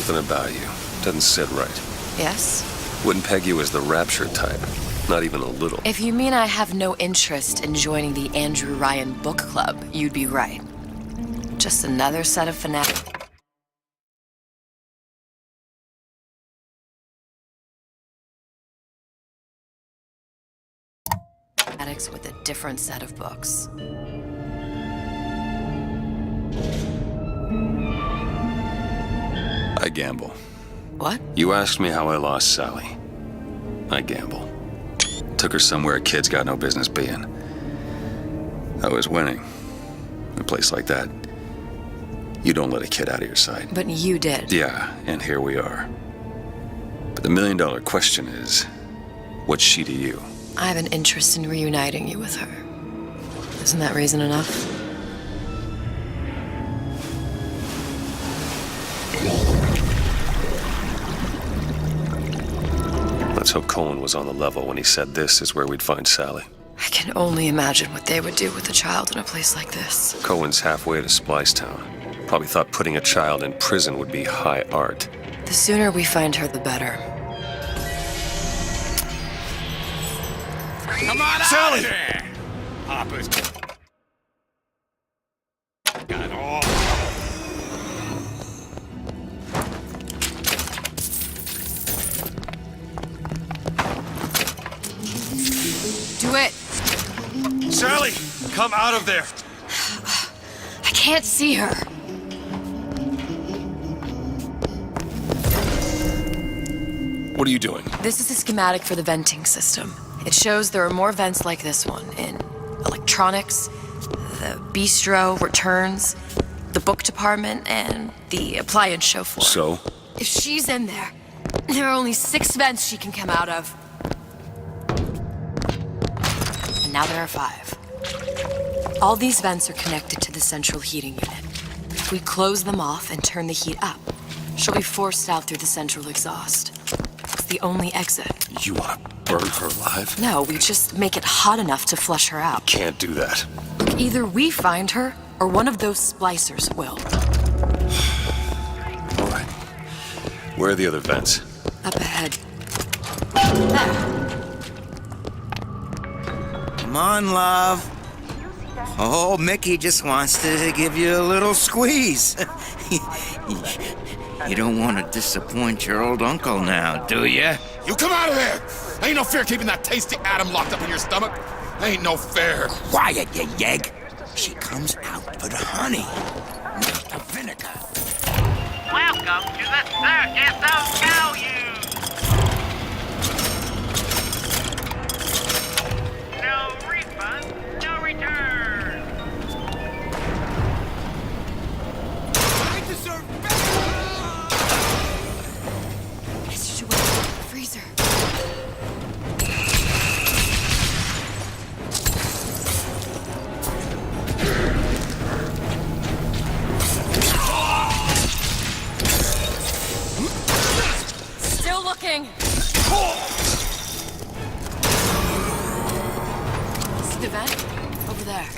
Something about you doesn't sit right. Yes? Wouldn't peg you as the Rapture type. Not even a little. If you mean I have no interest in joining the Andrew Ryan Book Club, you'd be right. Just another set of fanatics with a different set of books. I gamble. What? You asked me how I lost Sally. I gamble. Took her somewhere kids got no business being. I was winning. In a place like that, you don't let a kid out of your sight. But you did. Yeah, and here we are. But the million-dollar question is, what's she to you? I have an interest in reuniting you with her. Isn't that reason enough? Let's hope Cohen was on the level when he said this is where we'd find Sally. I can only imagine what they would do with a child in a place like this. Cohen's halfway to Splicetown. Probably thought putting a child in prison would be high art. The sooner we find her, the better. Come on Sally! out there! Hoppers. Got all. Do it! Sally! Come out of there! I can't see her. What are you doing? This is a schematic for the venting system. It shows there are more vents like this one in electronics, the bistro, returns, the book department, and the appliance show floor. So? If she's in there, there are only 6 vents she can come out of. And now there are 5. All these vents are connected to the central heating unit. If we close them off and turn the heat up, she'll be forced out through the central exhaust. It's the only exit. You want to burn her alive? No, we just make it hot enough to flush her out. Can't do that. Look, either we find her, or one of those splicers will. All right. Where are the other vents? Up ahead. There. Come on, love. Oh, Mickey just wants to give you a little squeeze. You don't want to disappoint your old uncle now, do you? You come out of there! Ain't no fair keeping that tasty atom locked up in your stomach. Ain't no fair. Quiet, you yegg. She comes out for the honey, not the vinegar. Welcome to the circus of values. No refund, no return. I deserve better! Mr. Joel, freezer. Still looking. See the vent? Over there.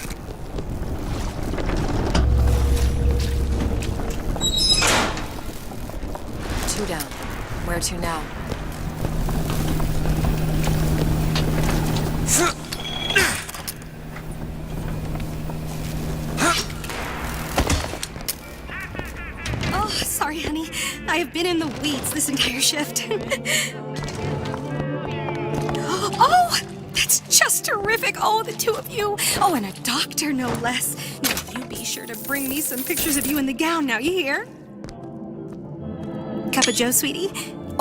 Two down. Where to now? Oh, sorry, honey. I have been in the weeds this entire shift. Oh, that's just terrific. Oh, the two of you. Oh, and a doctor, no less. Now, you be sure to bring me some pictures of you in the gown now, you hear? Cup of joe, sweetie?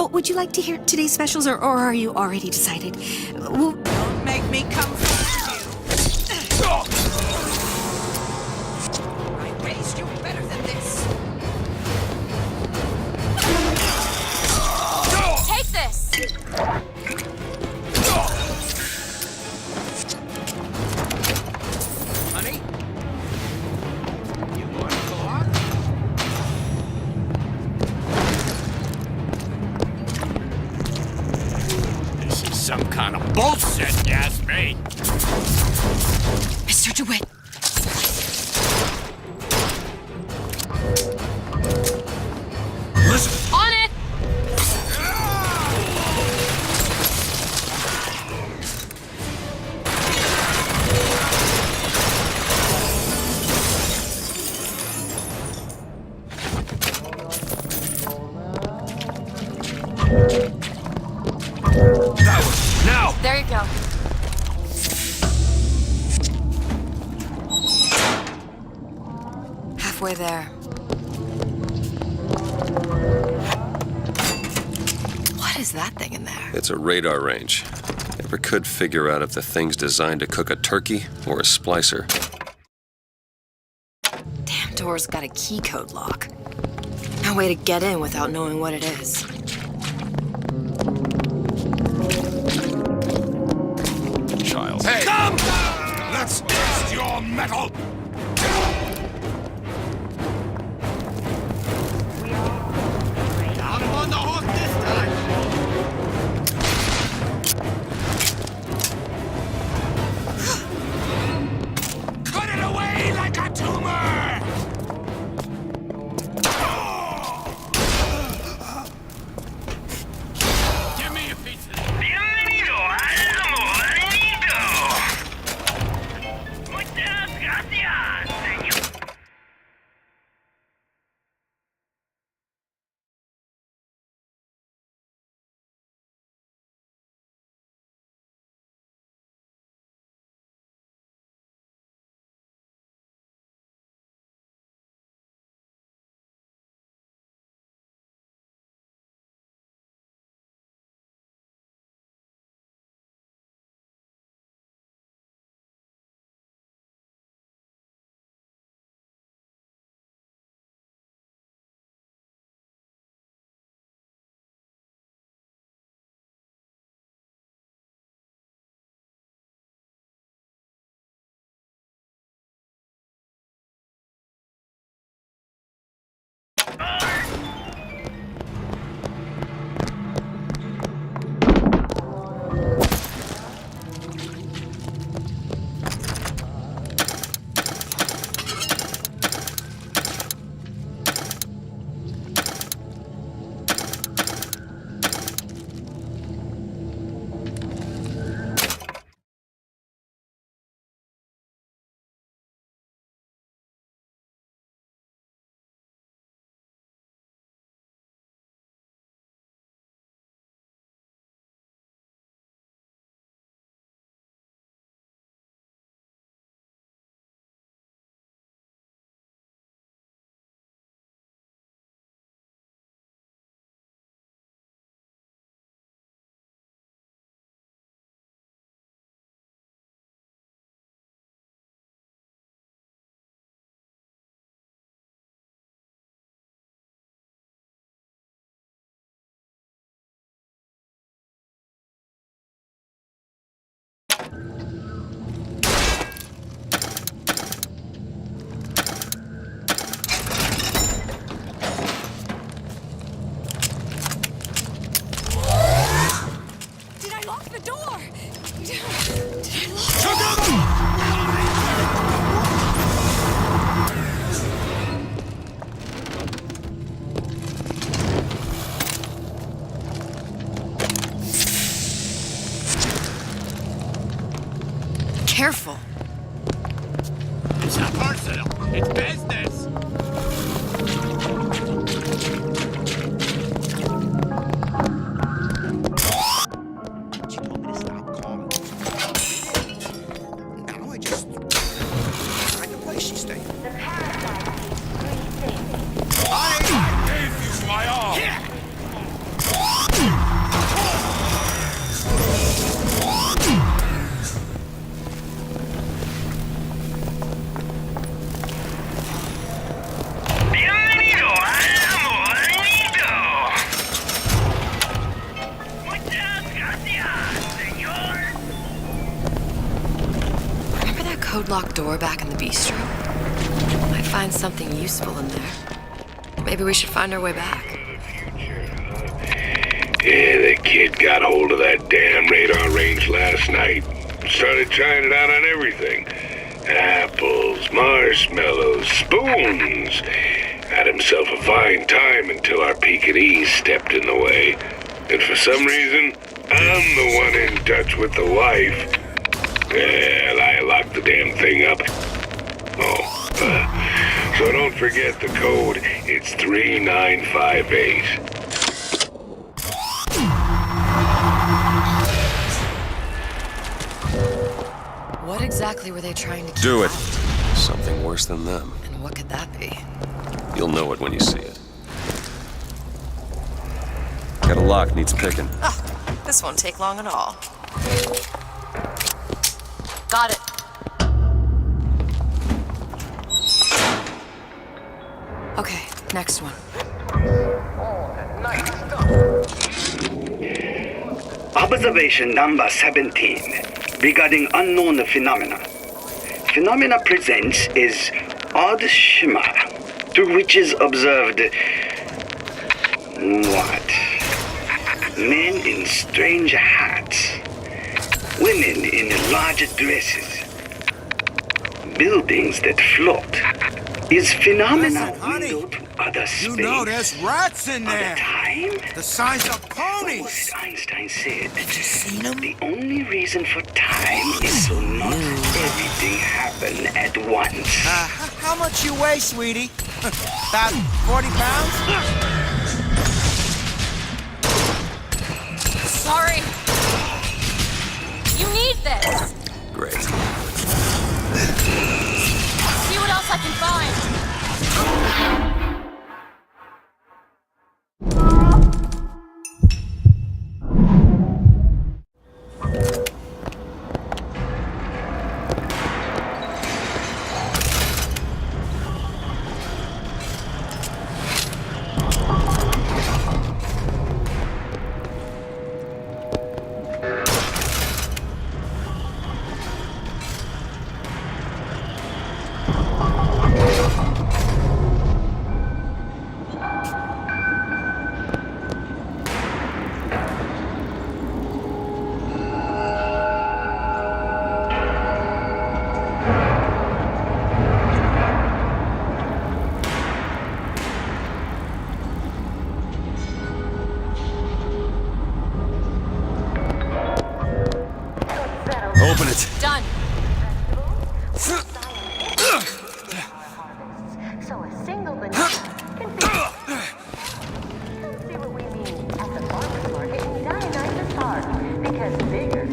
Oh, would you like to hear today's specials, or are you already decided? Well, Don't make me come for you. I raised you better than this. Take this! Honey? You want to go on? This is some kind of bullshit, you ask me. Mr. DeWitt. Listen. On halfway there. What is that thing in there? It's a radar range. Never could figure out if the thing's designed to cook a turkey or a splicer. Damn door's got a key code lock. No way to get in without knowing what it is. Child. Hey! Come! Let's test your metal! I'm on the hook this time! Cut it away like a tumor! Give me a piece of this. Bienvenido al amorito. Muchas gracias, señor. Did I lock the door? Did I Careful. It's not personal. It's business. She told me to stop calling. Now I just find the place she stayed. I gave you my all. Bienvenido al amorito. Muchas gracias, señor. Remember that code lock door back in the bistro? Might find something useful in there. Maybe we should find our way back. Yeah, that kid got hold of that damn radar range last night. Started trying it out on everything. Apples, marshmallows, spoons. Had himself a fine time until our Pekingese stepped in the way. And for some reason, I'm the one in touch with the wife. Well, I locked the damn thing up. So don't forget the code. It's 3958. What exactly were they trying to Do it. something worse than them. And what could that be? You'll know it when you see it. Got a lock, needs picking. Ah, this won't take long at all. Got it. Okay, next one. Observation number 17 regarding unknown phenomena. Phenomena presents is odd shimmer, to which is observed what? Men in strange hats, women in large dresses, buildings that float. Is phenomena window to other space? You know there's rats in there. Other time? The size of ponies. What Einstein said. Have you seen them? The only reason for time is so not everything happen at once. How much you weigh, sweetie? About 40 pounds? Sorry. You need this. Great. See what else I can find. Open it. Done. So a single banana can feed. You'll see what we mean at the farmer's market in Dionysus Park, because bigger is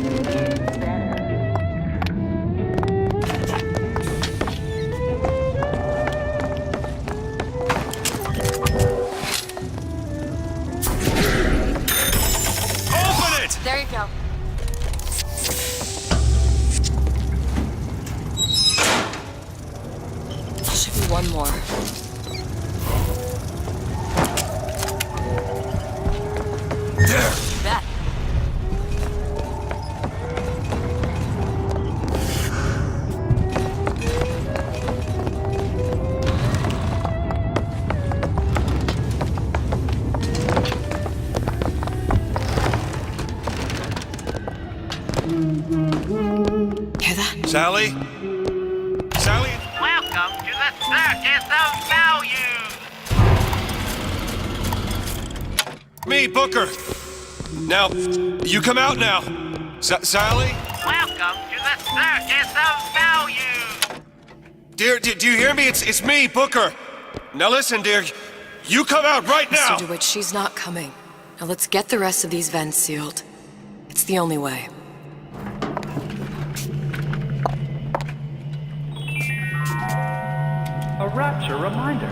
better. Open it! There you go. Should be one more. There! You bet. Hear that? Sally? Sally? Welcome to the Circus of Value! Me, Booker! Now, you come out now. Sally? Welcome to the Circus of Value! Dear, do you hear me? It's me, Booker. Now listen, dear. You come out right now! Mr. DeWitt, she's not coming. Now let's get the rest of these vents sealed. It's the only way. A rapture reminder.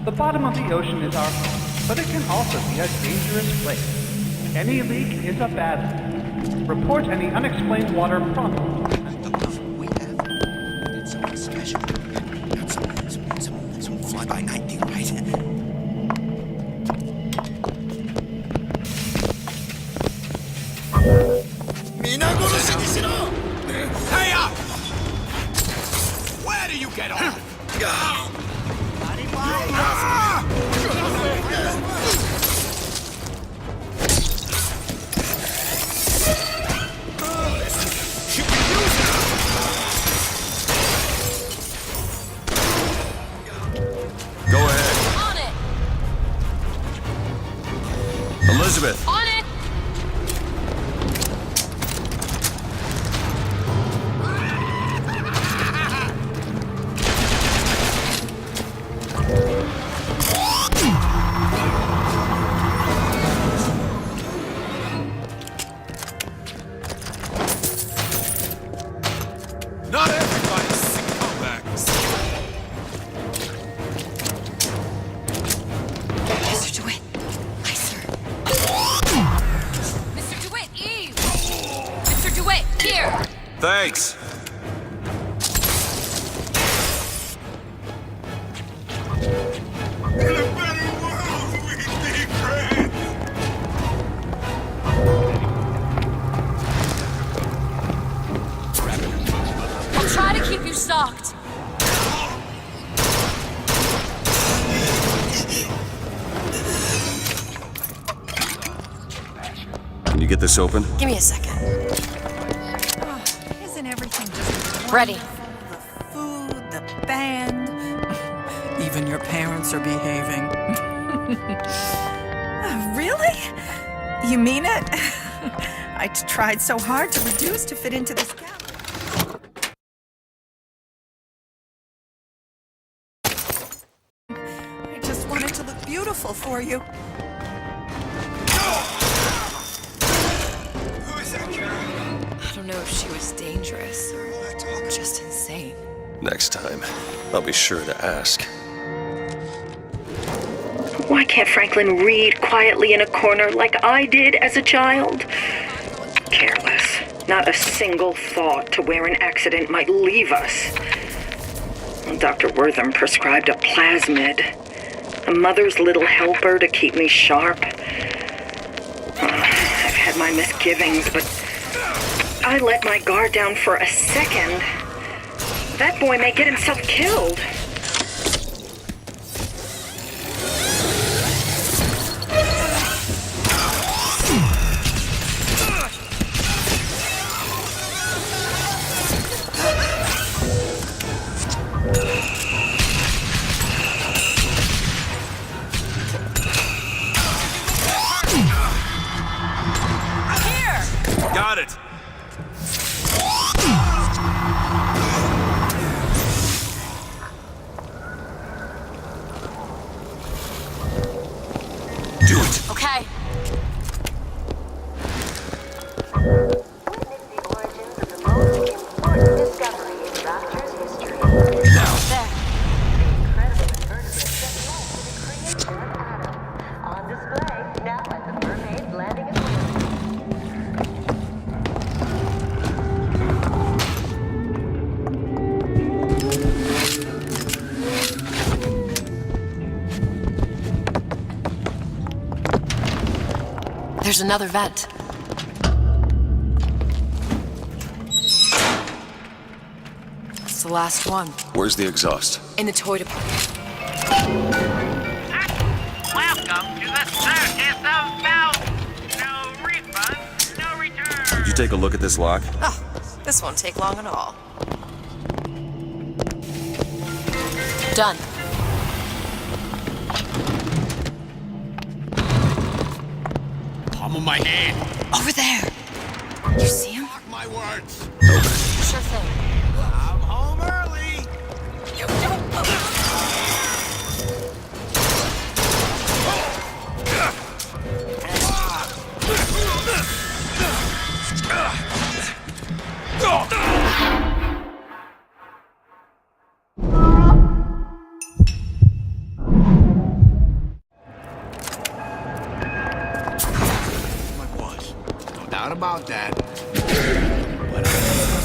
The bottom of the ocean is our home, but it can also be a dangerous place. Any leak is a bad leak. Report any unexplained water promptly. It's something special. Some fly-by-night deal, right? Hey up! Where do you get off? Go ahead. On it. Elizabeth. On it. Not everybody's sick comebacks. Thanks. I'll try to keep you stocked. Can you get this open? Give me a second. Isn't everything just Ready. The food, the band. Even your parents are behaving. Really? You mean it? I tried so hard to reduce to fit into this gap. I just wanted to look beautiful for you. I don't know if she was dangerous or just insane. Next time, I'll be sure to ask. Why can't Franklin read quietly in a corner like I did as a child? Careless. Not a single thought to where an accident might leave us. Dr. Wortham prescribed a plasmid, a mother's little helper to keep me sharp. I've had my misgivings, but I let my guard down for a second. That boy may get himself killed. Got it! Do it! Okay. Now. There. On display now at the Mermaid Landing Aquarium. There's another vent. It's the last one. Where's the exhaust? In the toy department. Welcome to the circus of value. No refund, no return. Did you take a look at this lock? Oh, this won't take long at all. Done. Palm of my hand. Over there. You see him? Mark my words. Sure thing. I'm home early. You don't. My boss. No doubt about that. But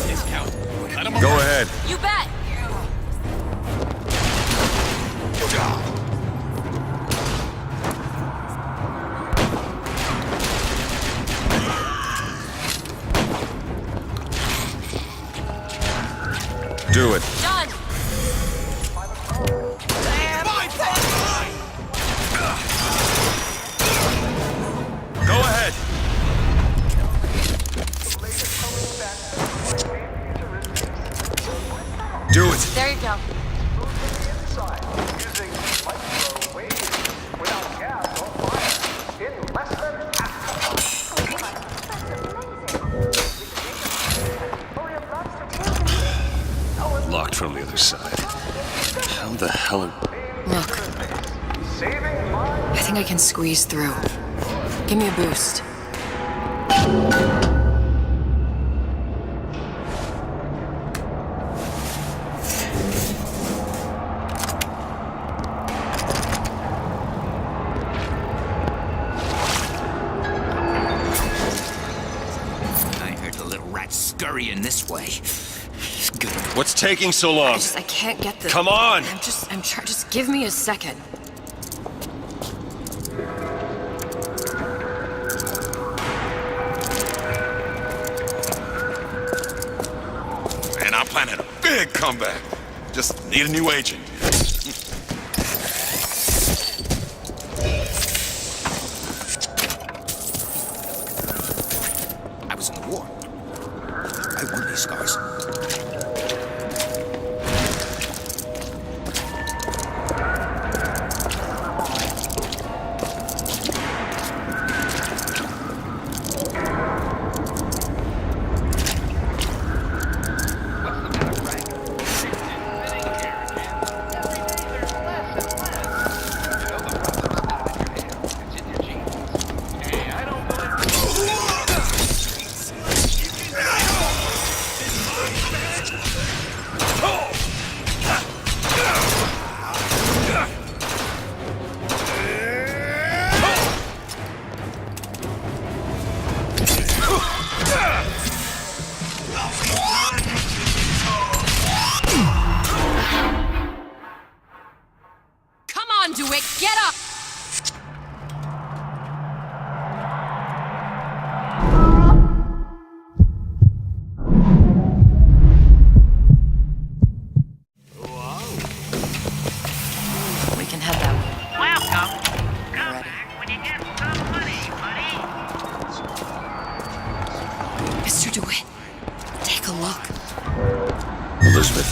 discount. Cut him Go ahead. You bet. Do it. Done. Go ahead. Do it. There you go. Locked from the other side. How the hell are... Look. I think I can squeeze through. Give me a boost. I heard the little rat scurrying this way. way. Good. What's taking so long? I can't get the... Come on! Just give me a second. Man, I'm planning a big comeback. Just need a new agent. I was in the war. I won these scars. Get up! We can head that way. Welcome. Come back when you get some money, buddy. Mr. DeWitt, take a look. Elizabeth.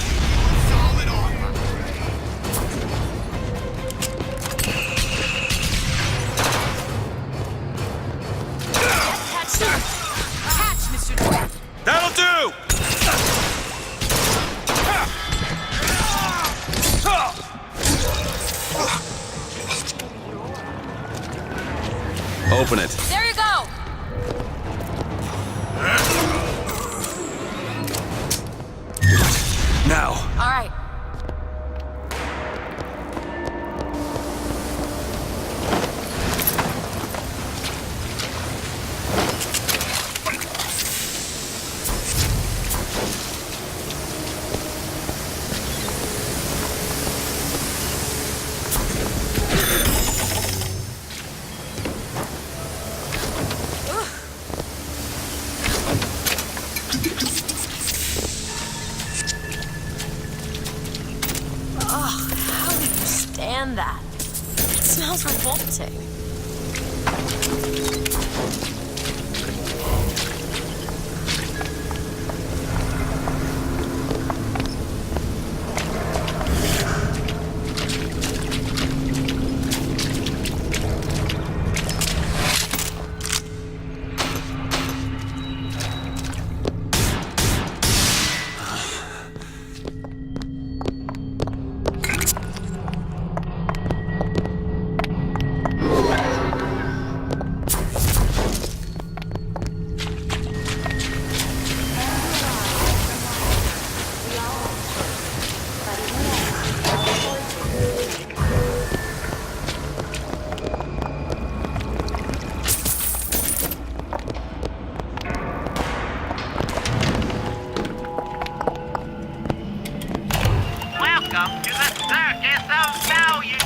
Catch, Mr. DeWitt. That'll do! Open it. There you go! Now. All right. That. It smells revolting. Welcome to the circus of value.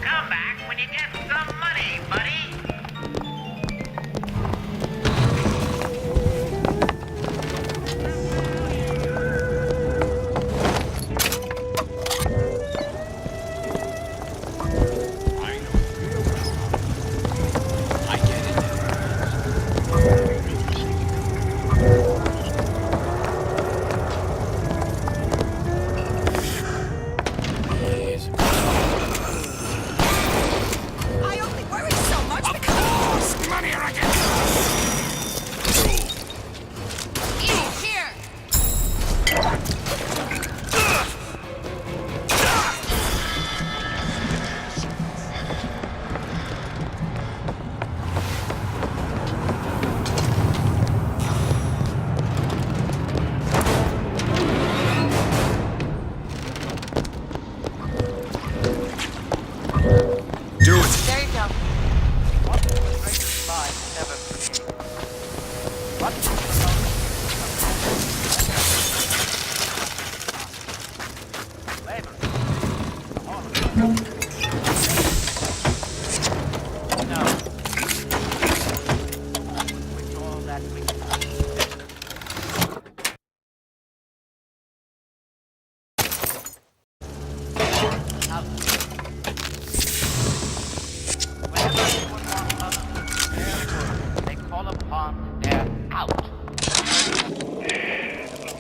Come back when you get some money, buddy. I only worry so much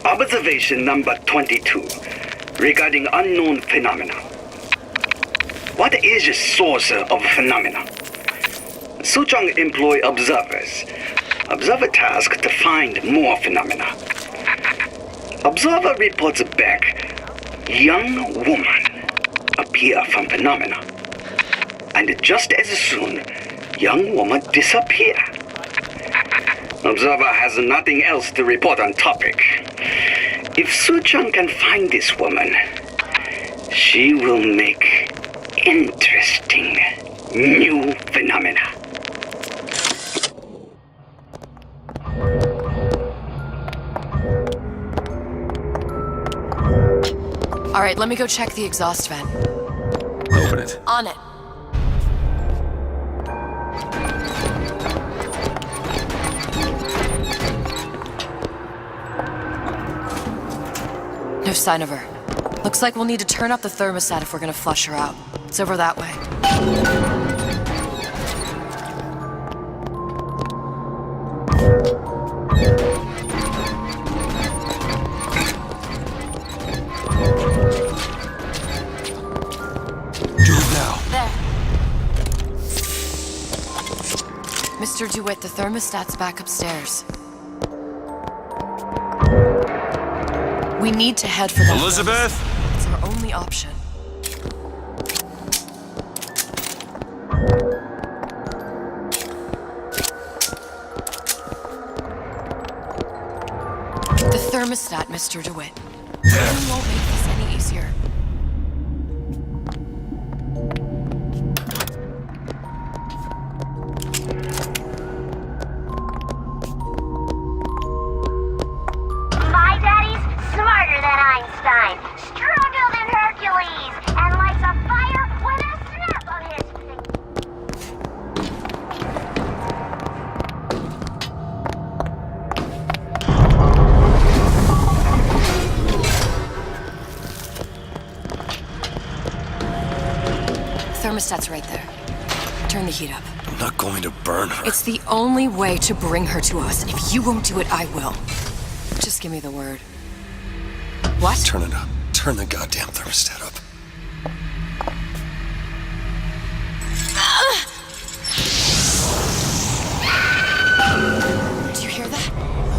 Observation number 22, regarding unknown phenomena. What is the source of phenomena? Suchong employ observers. Observer task to find more phenomena. Observer reports back, young woman appear from phenomena. And just as soon, young woman disappear. Observer has nothing else to report on topic. If Suchong can find this woman, she will make interesting new phenomena. All right, let me go check the exhaust vent. Open it. On it. No sign of her. Looks like we'll need to turn up the thermostat if we're gonna flush her out. It's over that way. There. Mr. DeWitt, the thermostat's back upstairs. We need to head for that. Elizabeth? It's our only option. The thermostat, Mr. DeWitt. It won't make this any easier. My daddy's smarter than Einstein, stronger than Hercules, and lights a fire with a snap of his finger. Thermostat's right there. Turn the heat up. I'm not going to burn her. It's the only way to bring her to us. If you won't do it, I will. Just give me the word. What? Turn it up. Turn the goddamn thermostat up. Do you hear that?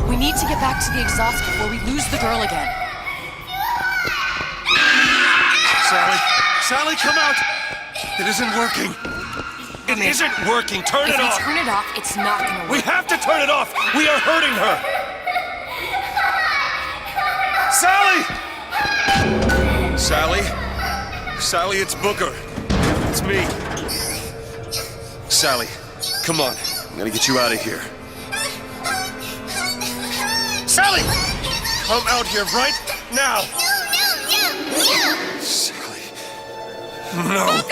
We need to get back to the exhaust before we lose the girl again. Sally! Sally, come out! It isn't working. It isn't working. Turn it off. If we turn it off, it's not gonna work. We have to turn it off. We are hurting her. Sally! Sally? Sally, it's Booker. It's me. Sally, come on. I'm gonna get you out of here. Sally! Come out here right now! Sally. No.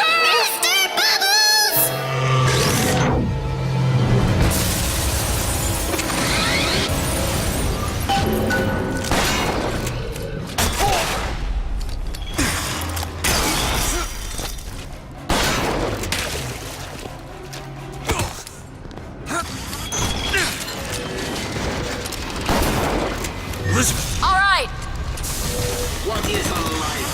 Elizabeth! All right! What is a life?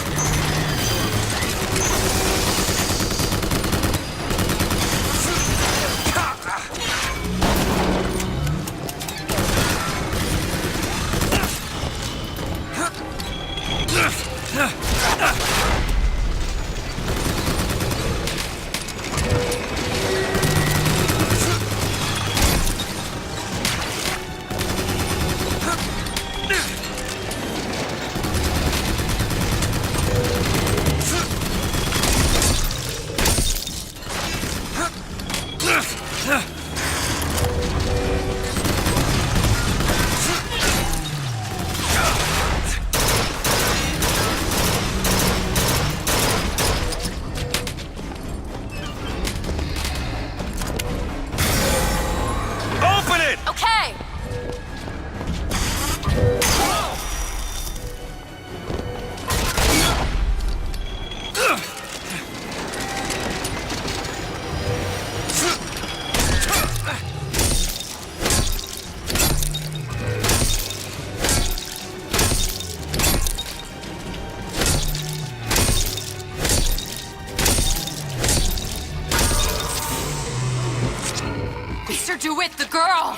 Dr. DeWitt, the girl!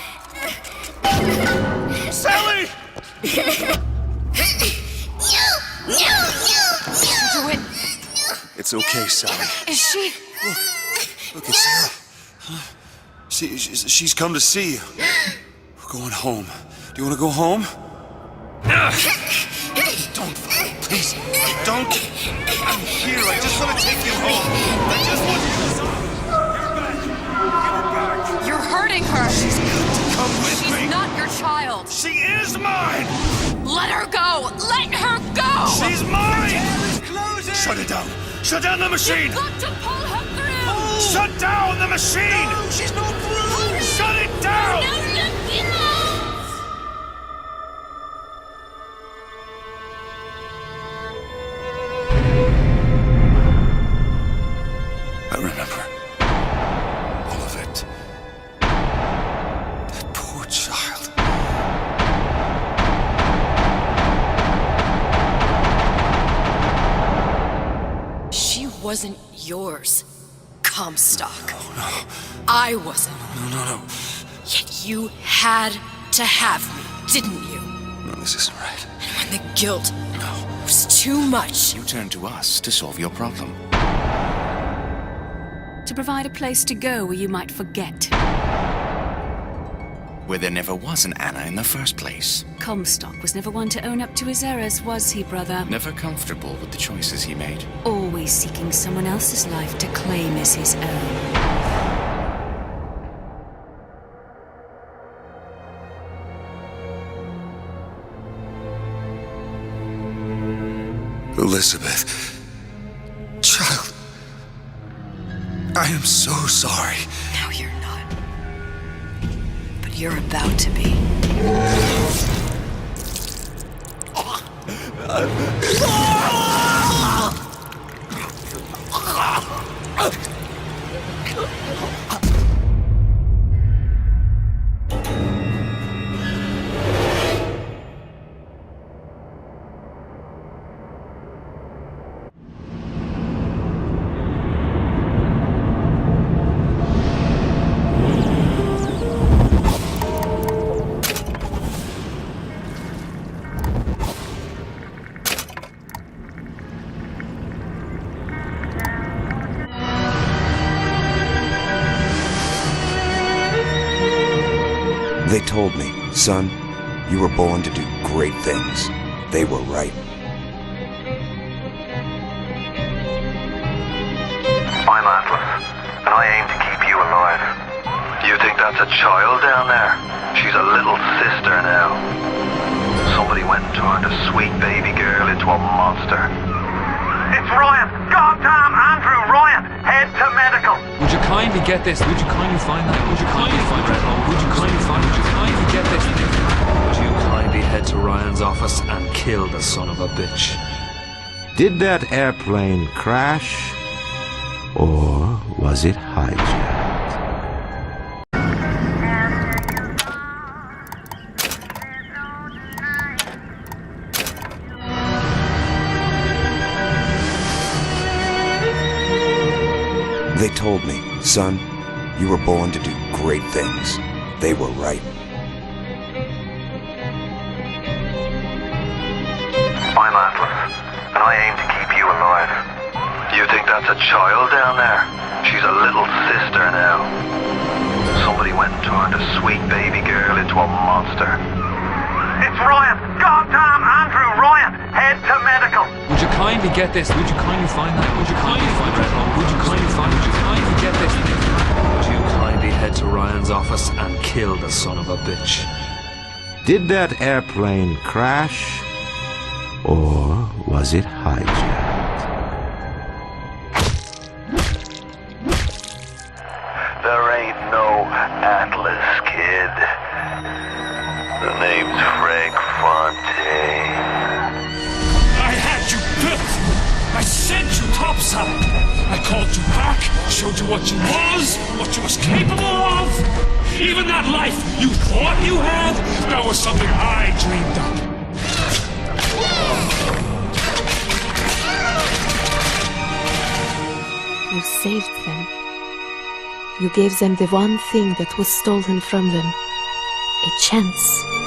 Sally! Dr. DeWitt, It's okay, Sally. is she? Look, it's Sarah. She's come to see you. We're going home. Do you want to go home? Don't, please. Don't. I'm here. I just want to take you home. I just want you to... You're hurting her. She's got to come with me. She's not your child. She is mine. Let her go. Let her go. She's mine. Shut it down. Shut down the machine. You've got to pull her through. Shut down the machine. No, she's not through. Shut it down. I remember. All of it. That poor child. She wasn't yours, Comstock. No. I wasn't. No. Yet you had to have me, didn't you? No, this isn't right. And when the guilt was too much, You turn to us to solve your problem. To provide a place to go where you might forget. Where there never was an Anna in the first place. Comstock was never one to own up to his errors, was he, brother? Never comfortable with the choices he made. Always seeking someone else's life to claim as his own. Elizabeth. Child. I am so sorry. no, you're not. But you're about to be. They told me, son, you were born to do great things. They were right. I'm Atlas, and I aim to keep you alive. You think that's a child down there? She's a little sister now. Somebody went and turned a sweet baby girl into a monster. It's Ryan! Goddamn Andrew Ryan! Head to medical! Would you kindly get this? Would you kindly find that? Would you kindly find that? Would you kindly find? Would you kindly get this? Would you kindly head to Ryan's office and kill the son of a bitch? Did that airplane crash? Or was it hijacked? They told me, son, you were born to do great things. They were right. I'm Atlas, and I aim to keep you alive. You think that's a child down there? She's a little sister now. Somebody went and turned a sweet baby girl into a monster. It's Ryan! Goddamn Andrew Ryan! Head to medical! Would you kindly get this? Would you kindly find that? Would you kindly find that? Would you kindly find? Would you kindly get this? Would you kindly head to Ryan's office and kill the son of a bitch? Did that airplane crash? Or was it hijacked? There ain't no Atlas, kid. The name's Frank Fontaine. I had you built. I sent you topside. I called you back, showed you what you was capable of. Even that life you thought you had, that was something I dreamed up. You saved them. You gave them the one thing that was stolen from them. A chance.